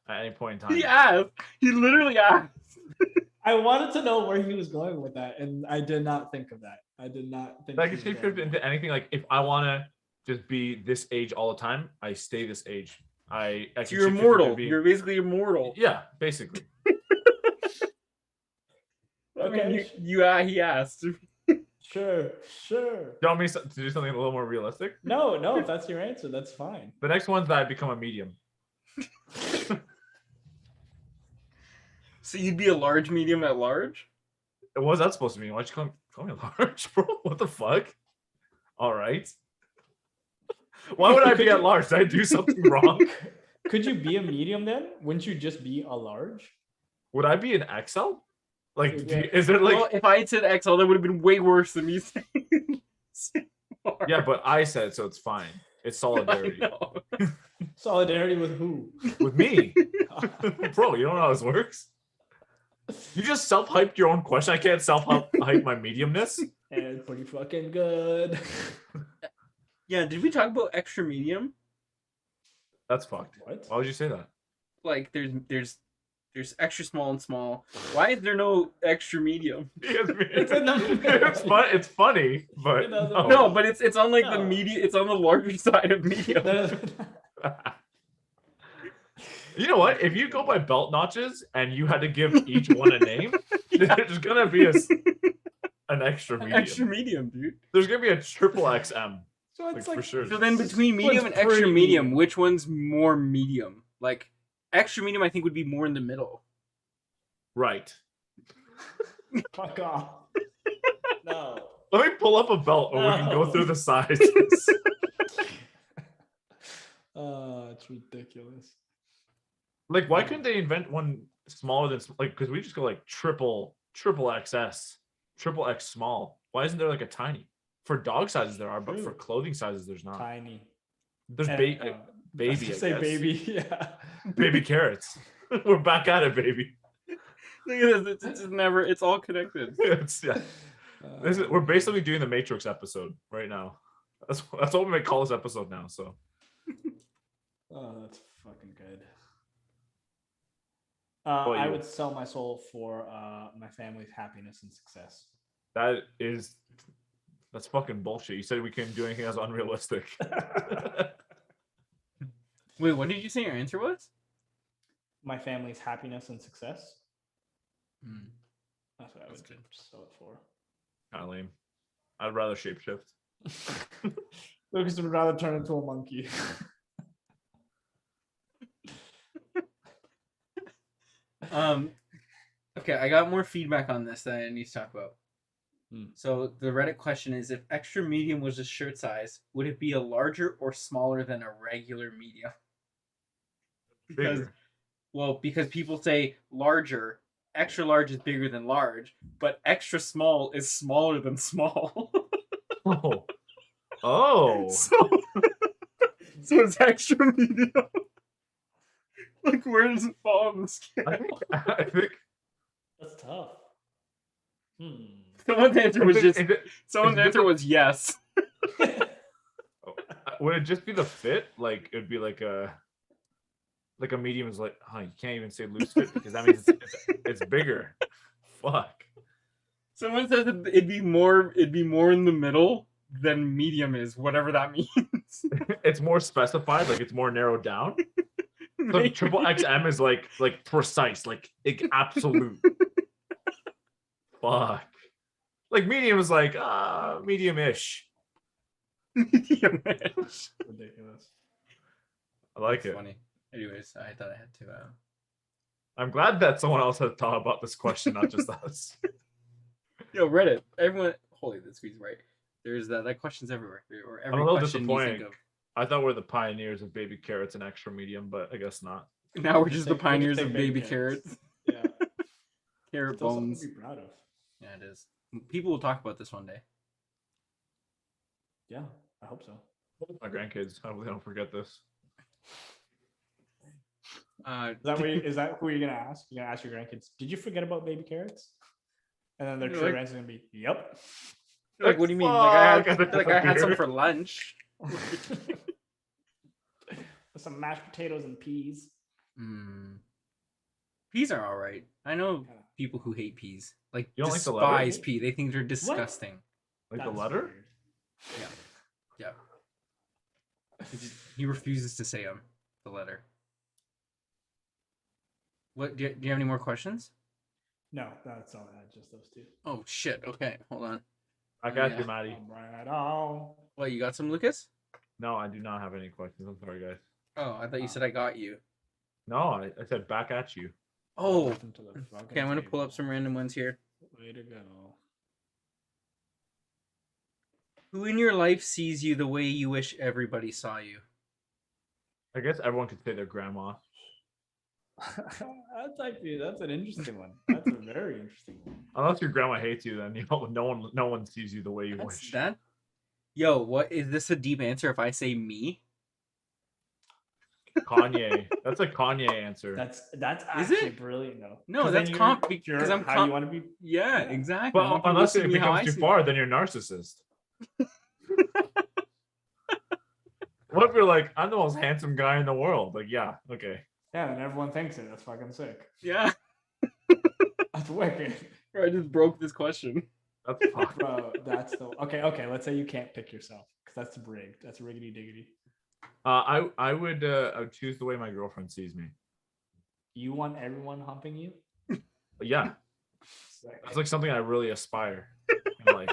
at any point in time. He asked. He literally asked. I wanted to know where he was going with that, and I did not think of that. I did not think. I can he was shapeshift going into anything. Like if I want to just be this age all the time, I stay this age. I So can you're shapeshift immortal. into being- You're basically immortal. Yeah, basically. I mean, Okay. he asked. Sure. You want me to do something a little more realistic? No, if that's your answer, that's fine. The next one's that I become a medium. So you'd be a large medium at large? What was that supposed to mean? Why'd you call me large, bro? What the fuck? All right. Why would I be at large? Did I do something wrong? Could you be a medium then? Wouldn't you just be a large? Would I be an XL? Like, Yeah. is it like? Well, if I had said XL, that would have been way worse than me saying. Yeah, but I said so. It's fine. It's solidarity No. Solidarity with who? with me, bro. You don't know how this works. You just self-hyped your own question. I can't self-hype my mediumness. And pretty fucking good. Yeah, did we talk about extra medium? That's fucked. What? Why would you say that? Like there's extra small and small. Why is there no extra medium? It's fun. It's funny, but It doesn't no. No, but it's on like the No. medium. It's on the larger side of medium. You know what? If you go by belt notches and you had to give each one a name, there's gonna be an extra medium. Extra medium, dude. There's gonna be a triple XM, So it's like, for sure. So then between This medium one's and extra pretty medium, medium. which one's more medium? Like extra medium, I think would be more in the middle. Right. Fuck off. No. Let me pull up a belt, or we can go No. through the sizes. It's ridiculous. Like, why couldn't they invent one smaller than like because we just go like triple XS, triple X small. Why isn't there like a tiny? For dog sizes there are, but for True. clothing sizes there's not. Tiny. There's And, baby, I I say guess. baby. Yeah. Baby carrots. We're back at it, baby. Look at this. It's just never. It's all connected. Yeah. We're basically doing the Matrix episode right now. That's what we may call this episode now. So. Oh, that's fucking good. Well, I would sell my soul for my family's happiness and success. That's fucking bullshit. You said we couldn't do anything that's unrealistic. Wait, what did you say your answer was? My family's happiness and success. Hmm. That's what I would That's good. sell it for. Kind of lame. I'd rather shapeshift. Lucas would rather turn into a monkey. Okay, I got more feedback on this that I need to talk about. Hmm. So the Reddit question is: if extra medium was a shirt size, would it be a larger or smaller than a regular medium? Because people say larger, extra large is bigger than large, but extra small is smaller than small. Oh. So it's extra medium. Like, where does it fall on the scale? I think That's tough. Someone's answer was was yes. Would it just be the fit? Like it'd be like a medium is like, you can't even say loose fit because that means it's bigger. Fuck. Someone says it'd be more in the middle than medium is, whatever that means. It's more specified, like it's more narrowed down. So triple XM is like precise, like absolute. Fuck. Like medium is like medium-ish. Medium-ish. Ridiculous. I like That's it. funny. Anyways, I thought I had to. I'm glad that someone else had thought about this question, not just us. Yo, Reddit. Everyone, holy, this squeeze right. There's that question's everywhere. Or every I'm a little question you disappointed. think of. I thought we're the pioneers of baby carrots and extra medium, but I guess not. Now we're just the We'll just pioneers say of baby carrots. Yeah. Carrot Still something bones. to be proud of. Yeah, it is. People will talk about this one day. Yeah, I hope so. My grandkids, hopefully they don't forget this. Is that who you're gonna ask? You're gonna ask your grandkids, did you forget about baby carrots? And then their You're true like- answer is gonna be, yep. Like, what do you mean? Fuck, I had some for lunch. Some mashed potatoes and peas. Peas are all right. I know people who hate peas. Like, You don't like the letter? despise pea. They think they're disgusting. Like That's the letter? weird. Yeah. He refuses to say them. The letter. What? Do you have any more questions? No, that's all I had. Just those two. Oh shit. Okay, hold on. I got Yeah. you, Maddie. Right on. What, you got some, Lucas? No, I do not have any questions. I'm sorry, guys. Oh, I thought you said I got you. No, I said back at you. Oh. Welcome to the fucking Okay, I'm gonna pull up table. some random ones here. Way to go. Who in your life sees you the way you wish everybody saw you? I guess everyone could say their grandma. That's an interesting one. That's a very interesting one. Unless your grandma hates you, then no one sees you the way you That's wish. that. Yo, what is this a deep answer if I say me? Kanye. That's a Kanye answer. That's Is actually it? brilliant though. No, 'Cause that's then comp you're because I'm how you want to be. Yeah, Yeah. exactly. I But want people unless to see it me how I becomes too see far, then you're narcissist. What if you're like, I'm the most handsome guy in the world? Like, yeah, okay. Yeah, and everyone thinks it. That's fucking sick. Yeah. That's wicked. I just broke this question. That's fucked. Bro, that's the okay. Let's say you can't pick yourself because that's rigged. That's riggedy diggity. I would choose the way my girlfriend sees me. You want everyone humping you? But yeah, that's like something I really aspire in life.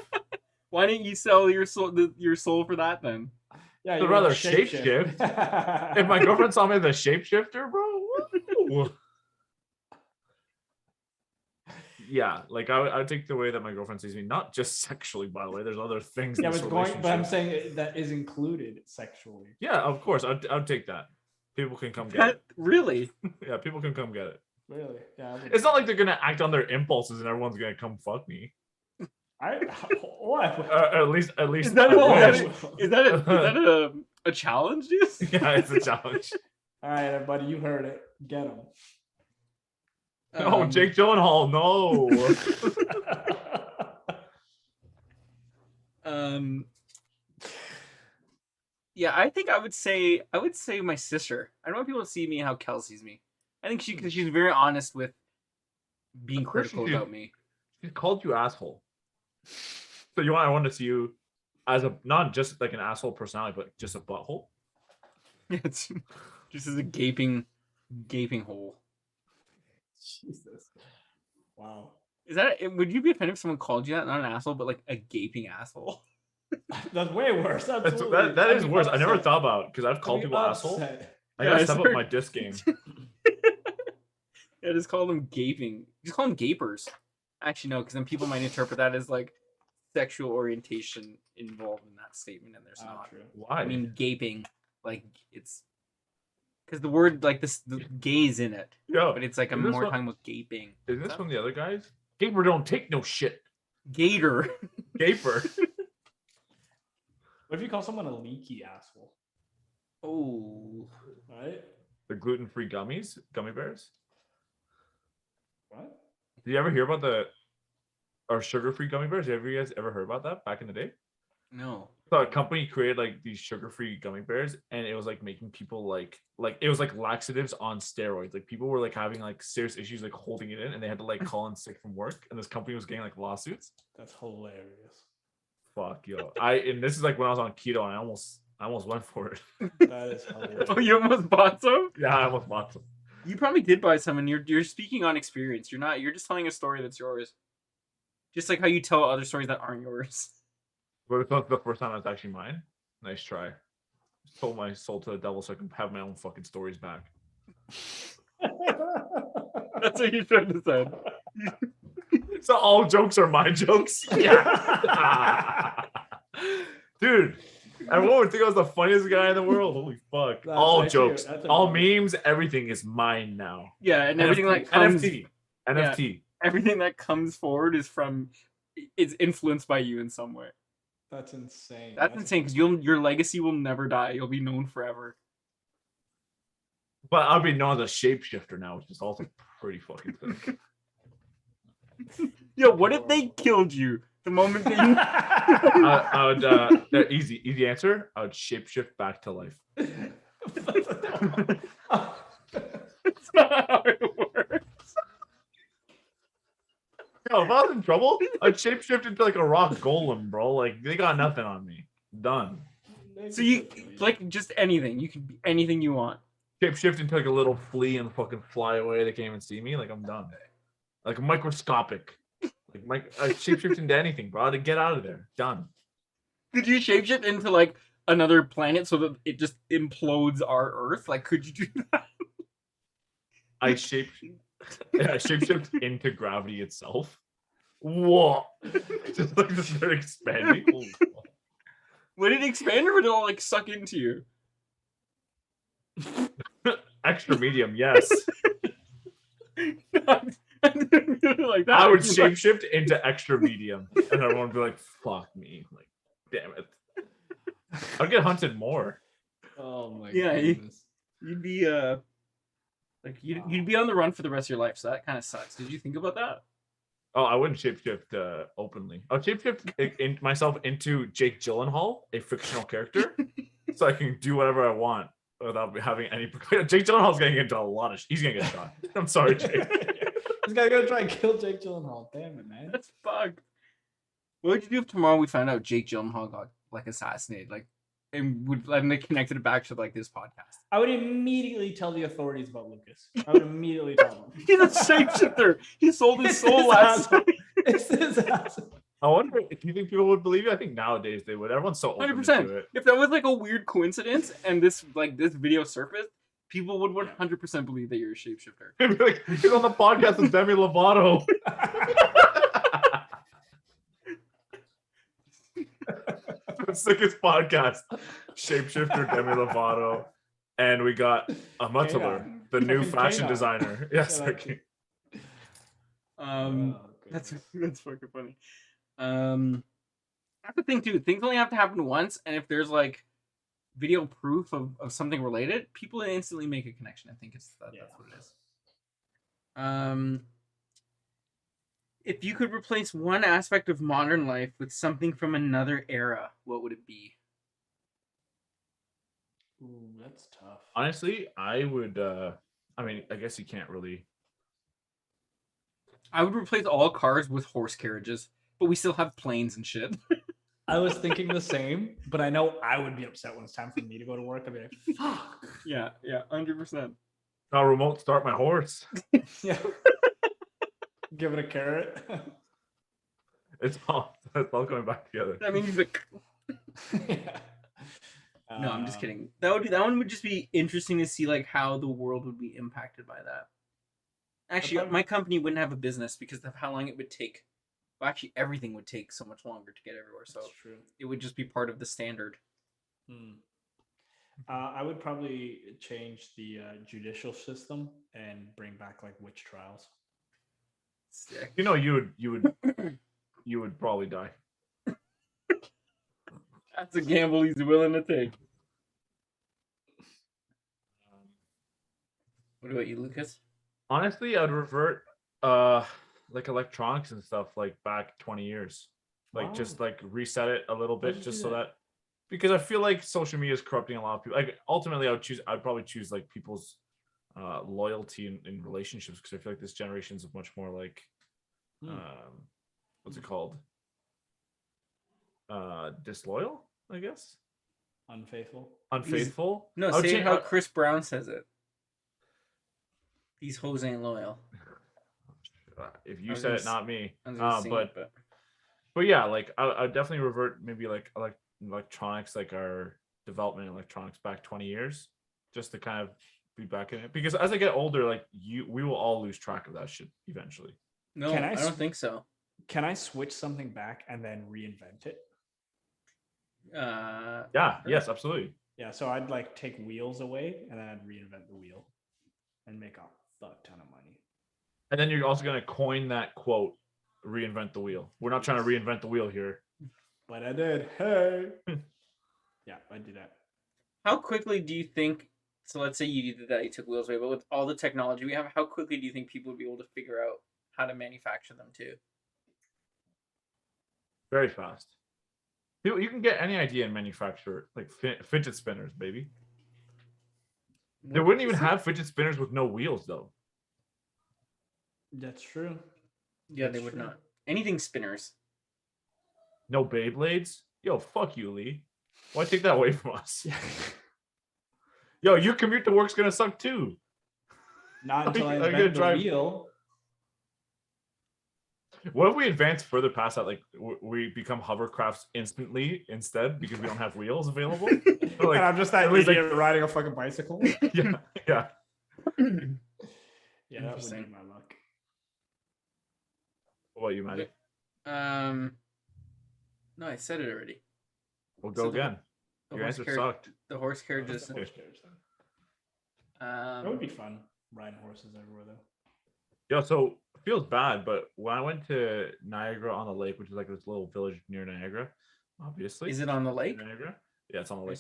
Why didn't you sell your soul for that then? Yeah, I'd you rather want shapeshift. If my girlfriend saw me as a shapeshifter, bro. Woo. Yeah, like I would take the way that my girlfriend sees me, not just sexually, by the way. There's other things. Yeah, in this but I'm relationship. saying that is included sexually. Yeah, of course. I'd take that. People can come get it. Really? Yeah, people can come get it. Really? Yeah. It's not like they're gonna act on their impulses and everyone's gonna come fuck me. What? At least Is that, I is wish. that a challenge, dude? Yeah, it's a challenge. All right, everybody, you heard it. Get him. No, Jake Gyllenhaal, no. Yeah, I think I would say my sister. I don't want people to see me how Kel sees me. I think because she's very honest with being critical about me. She called you asshole. So I want to see you as a not just like an asshole personality, but just a butthole. Yeah, it's just as a gaping hole. Jesus. Wow. Is that? Would you be offended if someone called you that? Not an asshole, but like a gaping asshole. That's way worse. That is worse. I never thought about it because I've called people asshole. I gotta step up my disc game. Yeah, just call them gaping. Just call them gapers. Actually, no, because then people might interpret that as like sexual orientation involved in that statement, and there's not. True. Why? I mean, gaping, like it's because the word like this, the gaze in it. Yeah, but it's like I'm more talking about gaping. Is this from the other guys? Gaper don't take no shit. Gator. Gaper. What if you call someone a leaky asshole? Oh. Right? The gluten-free gummy bears. What? Did you ever hear about our sugar-free gummy bears? Have you guys ever heard about that back in the day? No. So a company created like these sugar-free gummy bears, and it was like making people like it was like laxatives on steroids. Like people were like having like serious issues like holding it in, and they had to like call in sick from work, and this company was getting like lawsuits. That's hilarious. Fuck yo. And this is like when I was on keto, and I almost went for it. That is hilarious. Oh, you almost bought some? Yeah, I almost bought some. You probably did buy some, and you're speaking on experience. You're just telling a story that's yours. Just like how you tell other stories that aren't yours. But it's not the first time it's actually mine. Nice try. Sold my soul to the devil so I can have my own fucking stories back. That's what you should have said. So all jokes are my jokes? Yeah. Dude, everyone would think I was the funniest guy in the world. Holy fuck. That's all actually- jokes, that's all amazing. memes, everything is mine now. Yeah, and everything that comes NFT. everything that comes forward is influenced by you in some way. That's insane. That's insane because your legacy will never die. You'll be known forever. But I'll be known as a shapeshifter now, which is also pretty fucking sick. Yo, what if they killed you the moment that you... I would easy answer. I would shapeshift back to life. That's not how it works. Yo, if I was in trouble, I'd shapeshift into like a rock golem, bro. Like they got nothing on me. Done. So you like just anything. You can be anything you want. Shapeshift into like a little flea and fucking fly away. They can't even see me. Like I'm done. Like microscopic. Like I shapeshift into anything, bro. To get out of there. Done. Could you shapeshift into like another planet so that it just implodes our Earth? Like, could you do that? I shapeshift into gravity itself. Whoa! Just like just start expanding. Would it expand or would it all like suck into you? Extra medium, yes. I didn't really like that. I would shapeshift into extra medium, and everyone would be like, "Fuck me!" Like, damn it. I'd get hunted more. Oh my goodness. You'd be like you'd be on the run for the rest of your life, so that kind of sucks. Did you think about that? Oh, I wouldn't shapeshift openly. I'll shapeshift myself into Jake Gyllenhaal, a fictional character, so I can do whatever I want without having any. Jake Gyllenhaal's getting into a lot of. He's gonna get shot. I'm sorry, Jake. This guy's gonna try and kill Jake Gyllenhaal. Damn it, man. That's fucked. What would you do if tomorrow we found out Jake Gyllenhaal got like assassinated, like, and they connected it back to like this podcast? I would immediately tell the authorities about Lucas. I would immediately tell them. He's a shapeshifter. He sold his soul last night. It's his ass. I wonder if you think people would believe you. I think nowadays they would. Everyone's so open 100%. to it. If that was like a weird coincidence and this video surfaced, people would 100% believe that you're a shapeshifter. It'd be like, he's on the podcast with Demi Lovato. The sickest podcast. Shapeshifter, Demi Lovato, and we got a Mutteler. the new Fucking fashion canine. designer. Yes. Yeah, Okay. That's fucking funny. That's the thing too. Things only have to happen once, and if there's like video proof of something related, people instantly make a connection. I think that's what it is. If you could replace one aspect of modern life with something from another era, what would it be? Ooh, that's tough. Honestly, I would. I mean, I guess you can't really. I would replace all cars with horse carriages, but we still have planes and shit. I was thinking the same, but I know I would be upset when it's time for me to go to work. I'd be like, fuck. Yeah, 100%. I'll remote start my horse. Yeah. Give it a carrot. It's all coming back together. I mean, he's like, Yeah. no, I'm just kidding. That one would just be interesting to see like how the world would be impacted by that. Actually, my company wouldn't have a business because of how long it would take. Well, actually, everything would take so much longer to get everywhere. So That's true. it would just be part of the standard. I would probably change the judicial system and bring back like witch trials. Sick. You know, you would probably die. That's a gamble he's willing to take. What about you, Lucas? Honestly, I'd revert like electronics and stuff like back 20 years. Like just like reset it a little bit just so that because I feel like social media is corrupting a lot of people. Like ultimately I'd probably choose like people's loyalty in relationships because I feel like this generation is much more like what's it called? Disloyal, I guess. Unfaithful. No, say it how Chris Brown says it. These hoes ain't loyal. If you said it, not me. But yeah, like I definitely revert maybe like electronics, like our development in electronics back 20 years, just to kind of be back in it. Because as I get older, like we will all lose track of that shit eventually. No, I don't think so. Can I switch something back and then reinvent it? Yeah. Yes, absolutely. Yeah. So I'd like take wheels away and then I'd reinvent the wheel and make a fuck ton of money. And then you're also going to coin that quote, reinvent the wheel. We're not trying to reinvent the wheel here. But I did. Hey. Yeah, I do that. How quickly do you think, so let's say you did that, you took wheels away, but with all the technology we have, how quickly do you think people would be able to figure out how to manufacture them too? Very fast. You can get any idea and manufacture like fidget spinners, baby. They wouldn't even have fidget spinners with no wheels, though. That's true. Yeah, they would not. Anything spinners. No Beyblades? Yo, fuck you, Lee. Why take that away from us? Yo, your commute to work's gonna suck too. Not until I invent the wheel. What if we advance further past that? Like we become hovercrafts instantly instead because we don't have wheels available. Like, and I'm just that idiot riding a fucking bicycle. Yeah. Yeah, that would be my luck. What about you, Maddie? No, I said it already. We'll go again. Your answer sucked. The horse carriages. That would be fun. Riding horses everywhere, though. Yo, so it feels bad, but when I went to Niagara on the Lake, which is like this little village near Niagara, obviously. Is it on the lake? Niagara? Yeah, it's on the lake.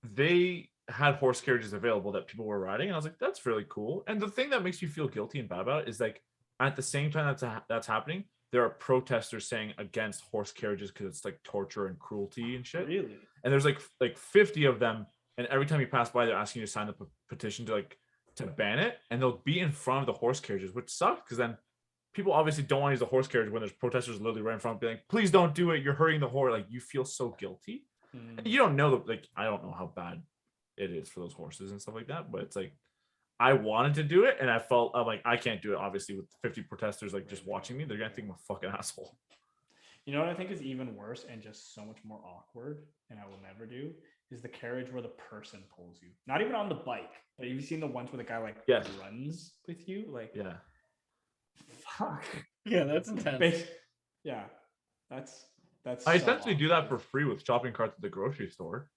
They had horse carriages available that people were riding, and I was like, that's really cool. And the thing that makes me feel guilty and bad about it is like at the same time that's happening, there are protesters saying against horse carriages because it's like torture and cruelty and shit. Really? And there's like 50 of them, and every time you pass by, they're asking you to sign the petition to ban it, and they'll be in front of the horse carriages, which sucks because then people obviously don't want to use the horse carriage when there's protesters literally right in front, being like, please don't do it, you're hurting the horse. Like, you feel so guilty. And you don't know I don't know how bad it is for those horses and stuff like that, but it's like I wanted to do it, and I'm like, I can't do it obviously with 50 protesters like just watching me. They're gonna think I'm a fucking asshole. You know what I think is even worse and just so much more awkward, and I will never do, is the carriage where the person pulls you. Not even on the bike, but have you seen the ones where the guy runs with you? Like, yeah, fuck. Yeah, that's intense. Yeah, that's. I essentially do that for free with shopping carts at the grocery store.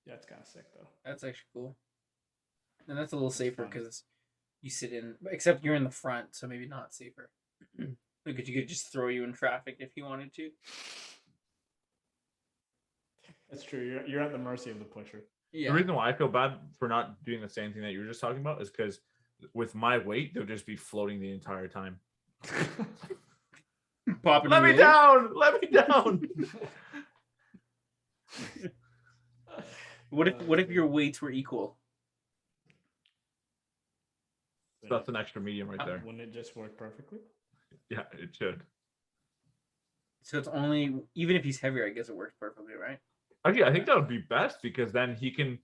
Yeah, it's kind of sick though. That's actually cool. And that's a little That's safer fun. because you sit in, except you're in the front, so maybe not safer. Because you could just throw you in traffic if you wanted to. That's true. You're at the mercy of the pusher. The Yeah. reason why I feel bad for not doing the same thing that you were just talking about is because with my weight, they'll just be floating the entire time. Popping Let me wheelies. down! Let me down! What if your weights were equal? So that's an extra medium right there. Wouldn't it just work perfectly? Yeah, it should. So it's only, even if he's heavier, I guess it works perfectly, right? Actually, I think that would be best because then he can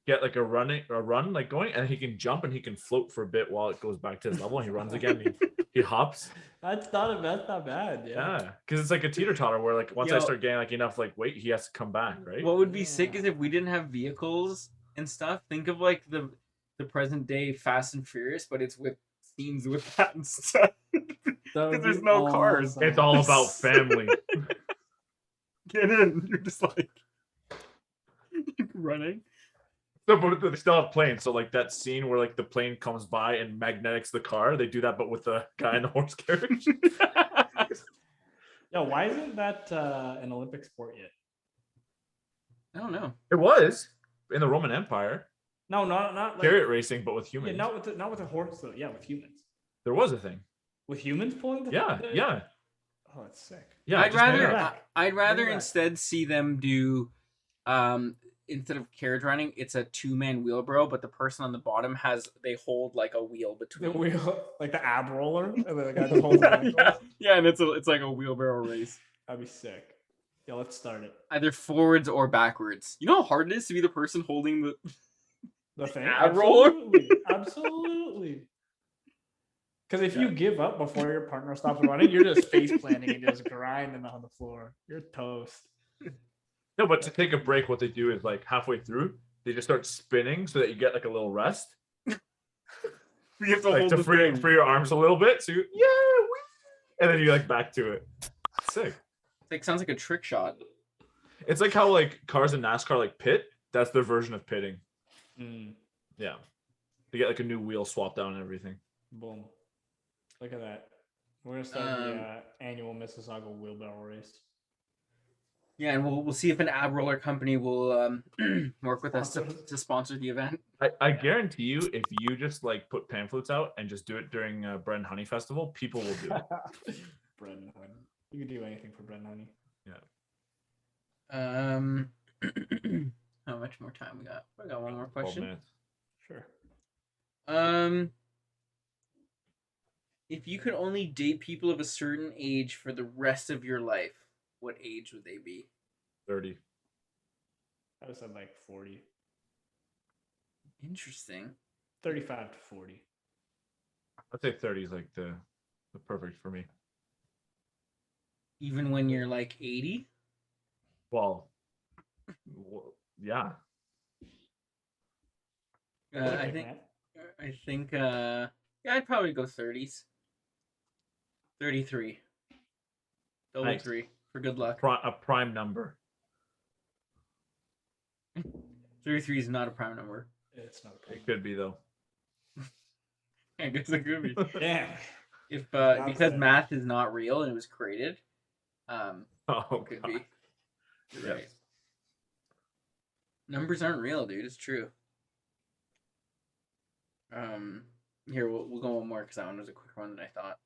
get like a run like going, and he can jump and he can float for a bit while it goes back to his level. And he runs again. He hops. That's not bad. Yeah, because it's like a teeter totter where like once I Yo. start getting like enough like weight, he has to come back, right? What would be sick is if we didn't have vehicles and stuff. Think of like the present day Fast and Furious, but it's with scenes with that and stuff. Because there's no cars. It's all about family. Get in. You're just like running. No, but they still have planes. So like that scene where like the plane comes by and magnetics the car, they do that, but with the guy in the horse carriage. Yo, why isn't that an Olympic sport yet? I don't know. It was in the Roman Empire. No, not like Chariot racing, but with yeah, humans. not with a horse though. Yeah, with humans. There was a thing. With humans pulling the Yeah. Oh, that's sick. Yeah. I'd just made it rather up. I'd rather back. instead see them do instead of carriage running, it's a 2-man wheelbarrow, but the person on the bottom they hold like a wheel The between. wheel, like the ab roller, and then the guy that holds the ankles. Yeah, and it's like a wheelbarrow race. That'd be sick. Yeah, let's start it. Either forwards or backwards. You know how hard it is to be the person holding The thing, ab roller? absolutely. Because if you give up before your partner stops running, you're just face planting and just grinding on the floor. You're toast. No, but to take a break, what they do is like halfway through, they just start spinning so that you get like a little rest. You have to Like hold to the free thing. your arms a little bit. So and then you like back to it. Sick. It sounds like a trick shot. It's like how like cars in NASCAR like pit. That's their version of pitting. Yeah. They get like a new wheel swapped out and everything. Boom. Look at that. We're gonna start the annual Mississauga wheelbarrow race. Yeah, and we'll see if an ab roller company will work with us to sponsor the event. I guarantee you, if you just like put pamphlets out and just do it during Bread and Honey Festival, people will do it. Bread and honey. You can do anything for bread and honey. Yeah. How much more time we got? We got one more 12 question. minutes. Sure. If you could only date people of a certain age for the rest of your life, what age would they be? 30. I would say like 40. Interesting. 35 to 40. I'd say 30 is like the perfect for me. Even when you're like 80? Well, yeah. I think yeah, I'd probably go 30s. 33. Double Nice. 3 for good luck. A prime number. 33 is not a prime number. It's not a problem. It could be though. I guess it could be. Damn. If Not because bad. math is not real and it was created, Oh, it could God. be. You're Yes. right. Numbers aren't real, dude. It's true. Here we'll go one more because that one was a quick one that I thought.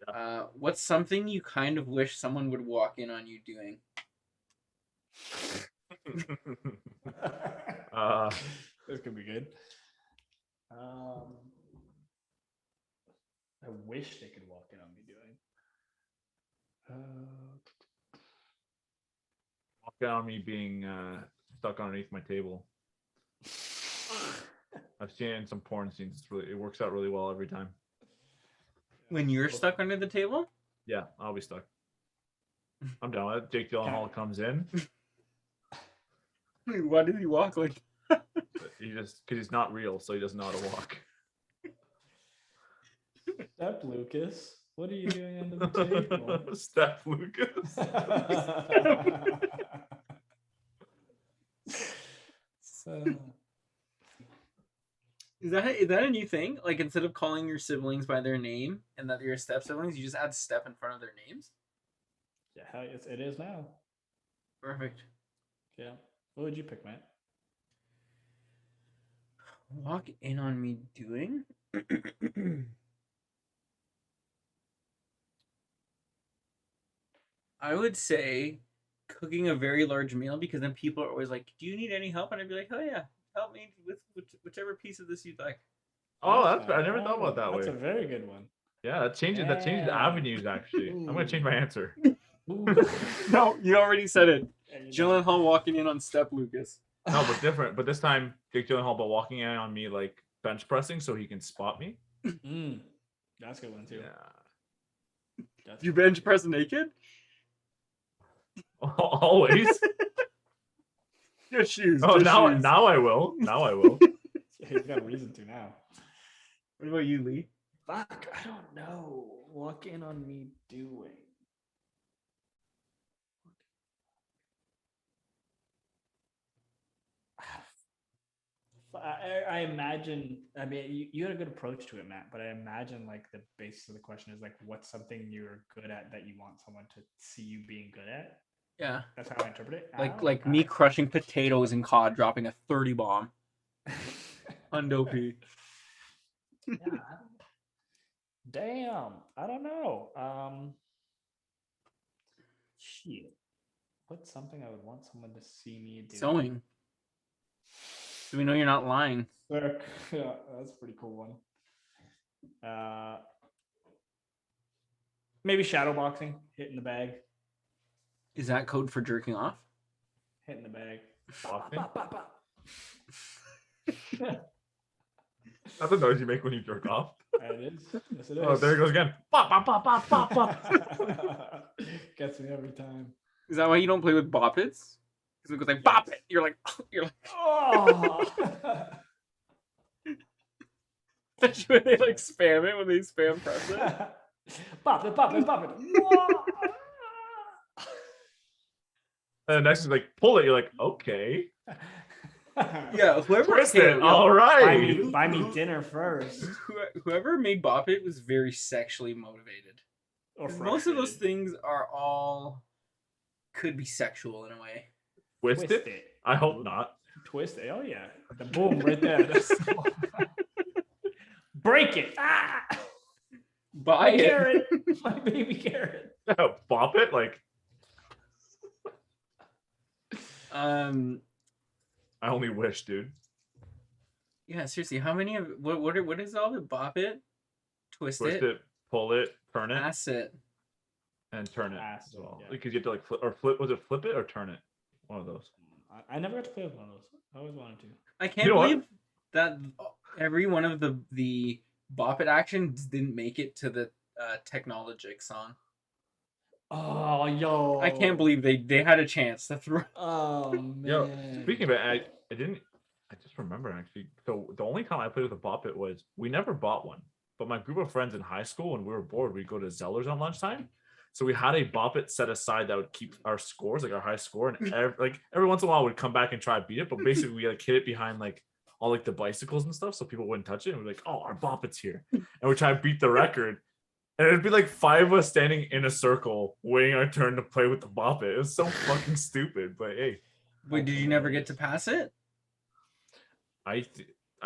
Yeah. What's something you kind of wish someone would walk in on you doing? This could be good. I wish they could walk in on me doing. Walk down on me being stuck underneath my table. I've seen it in some porn scenes. It works out really well every time. When you're stuck under the table? Yeah, I'll be stuck. I'm down with it. Jake Gyllenhaal comes in. Why did he walk like? He just because he's not real, so he doesn't know how to walk. Step Lucas, what are you doing under the table? Steph Lucas. Is that a new thing? Like instead of calling your siblings by their name and that they're your step siblings, you just add step in front of their names? Yeah, it is now. Perfect. Yeah. What would you pick, Matt? Walk in on me doing? I would say cooking a very large meal because then people are always like, "Do you need any help?" And I'd be like, "Oh yeah, help me with whichever piece of this you'd like." Oh, I never thought about that That's way. a very good one. Yeah, that changes Yeah. avenues. Actually, I'm gonna change my answer. No, you already said it. Yeah, you know. Gyllenhaal walking in on step Lucas. No, but different. But this time, Jake Gyllenhaal, but walking in on me like bench pressing so he can spot me. That's a good one too. Yeah. That's You bench press naked? Always. Just shoes. Oh, just shoes. now I will. Now I will. He's got a reason to now. What about you, Lee? Fuck, I don't know. Walk in on me doing. I imagine. I mean, you had a good approach to it, Matt. But I imagine like the basis of the question is like, what's something you're good at that you want someone to see you being good at? Yeah. That's how I interpret it. Like me crushing potatoes in COD, dropping a 30 bomb. Hundo P. Yeah. Damn. I don't know. Shit. What's something I would want someone to see me do? Sewing. So we know you're not lying. Yeah, that's a pretty cool one. Maybe shadow boxing, hitting the bag. Is that code for jerking off? Hitting the bag. That's the noise you make when you jerk off. It is. Yes, it is. Oh, there it goes again. Bop, bop, bop, bop, bop, bop. Gets me every time. Is that why you don't play with bop its? Because it goes like bop it. You're like Oh. Especially when they like spam it when they spam press it. Bop it, bop it, bop it. And next is like pull it. You're like, okay. Yeah, whoever Twist it. All Buy right. me dinner first. Whoever made Bop It was very sexually motivated. Most of those things are all could be sexual in a way. Twist it? I hope not. Twist it. Oh yeah. The boom right there. Break it. Ah! Buy it. Carrot. My baby carrot. Bop it? Like I only wish, dude. Yeah, seriously, how many of what is all the Bop It? Twist it, pull it, turn it. Pass it. And turn it Pass as well. yeah. Because you have to like flip. Was it flip it or turn it? One of those. I never got to play with one of those. I always wanted to. I can't believe that every one of the Bop It actions didn't make it to the Technologic song. Oh, yo! I can't believe they had a chance to throw. Oh man! Yo, speaking of it, I didn't. I just remember actually. So the only time I played with a Bop It was we never bought one, but my group of friends in high school, when we were bored, we'd go to Zeller's on lunchtime. So we had a Bop It set aside that would keep our scores, like our high score, and every once in a while we'd come back and try to beat it. But basically, we like hid it behind like all like the bicycles and stuff, so people wouldn't touch it. And we're like, "Oh, our Bop It's here," and we try to beat the record. And it'd be like 5 of us standing in a circle, waiting our turn to play with the Bop It. It was so fucking stupid, but hey. Wait, did you never get to pass it? I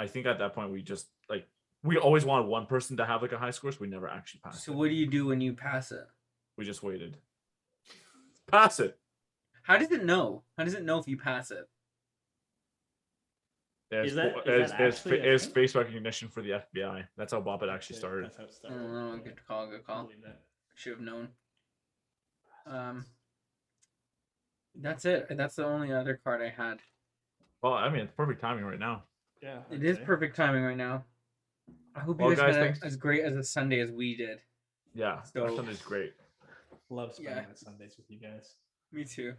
think at that point we just like we always wanted one person to have like a high score, so we never actually passed it. So what do you do when you pass it? We just waited. Pass it. How does it know? How does it know if you pass it? Is face recognition for the FBI. That's how Bop It actually started. That's how it started. Oh, good call. Good call. Should have known. That's it. That's the only other card I had. Well, I mean, it's perfect timing right now. Yeah, it is perfect timing right now. I hope you guys had as great as a Sunday as we did. Yeah, so, our Sunday's great. Love spending the Sundays with you guys. Me too.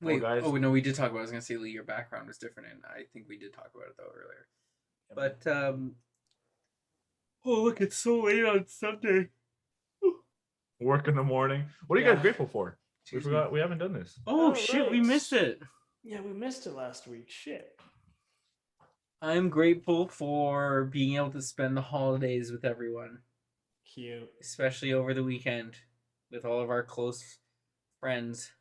Wait, guys. Oh no, we did talk about. I was gonna say, Lee, your background was different, and I think we did talk about it though earlier. But oh look, it's so late on Sunday. Work in the morning. What are you guys grateful for? We forgot. We haven't done this. Oh shit, we missed it. Yeah, we missed it last week. Shit. I'm grateful for being able to spend the holidays with everyone, Cute. especially over the weekend with all of our close friends.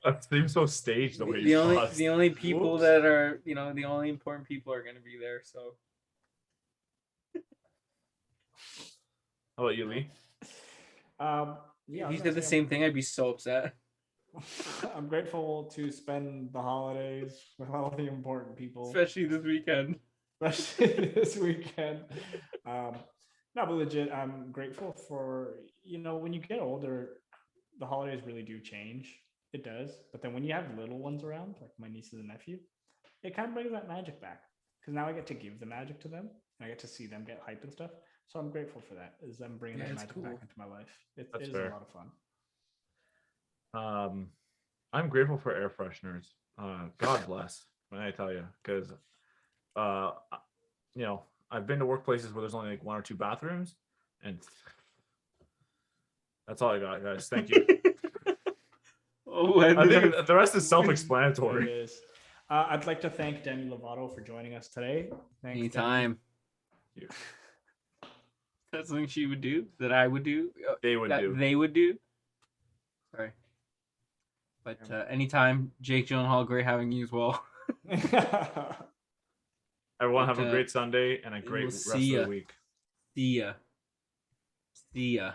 That seems so staged the way The you only paused. the only people Whoops. that are the only important people are going to be there. So How about you, Lee? Yeah, if I you was gonna said the say same thing, I'd be so upset. I'm grateful to spend the holidays with all the important people, Especially this weekend. especially this weekend. No, but legit, I'm grateful for, when you get older, the holidays really do change. It does. But then when you have little ones around, like my nieces and nephew, it kind of brings that magic back. Because now I get to give the magic to them and I get to see them get hype and stuff. So I'm grateful for that, is them bringing Yeah, that it's magic cool. back into my life. It That's is fair. a lot of fun. I'm grateful for air fresheners. God bless, when I tell you, because uh, I've been to workplaces where there's only like 1 or 2 bathrooms, and that's all I got, guys. Thank you. Oh, I think the rest is It self-explanatory. is. I'd like to thank Demi Lovato for joining us today. Thanks, anytime. You- That's something she would do. That I would do. They would That do. they would do. Sorry. But anytime, Jake Gyllenhaal, great having you as well. Everyone But, have a great Sunday and a great we'll rest see of ya. the week. See ya. See ya.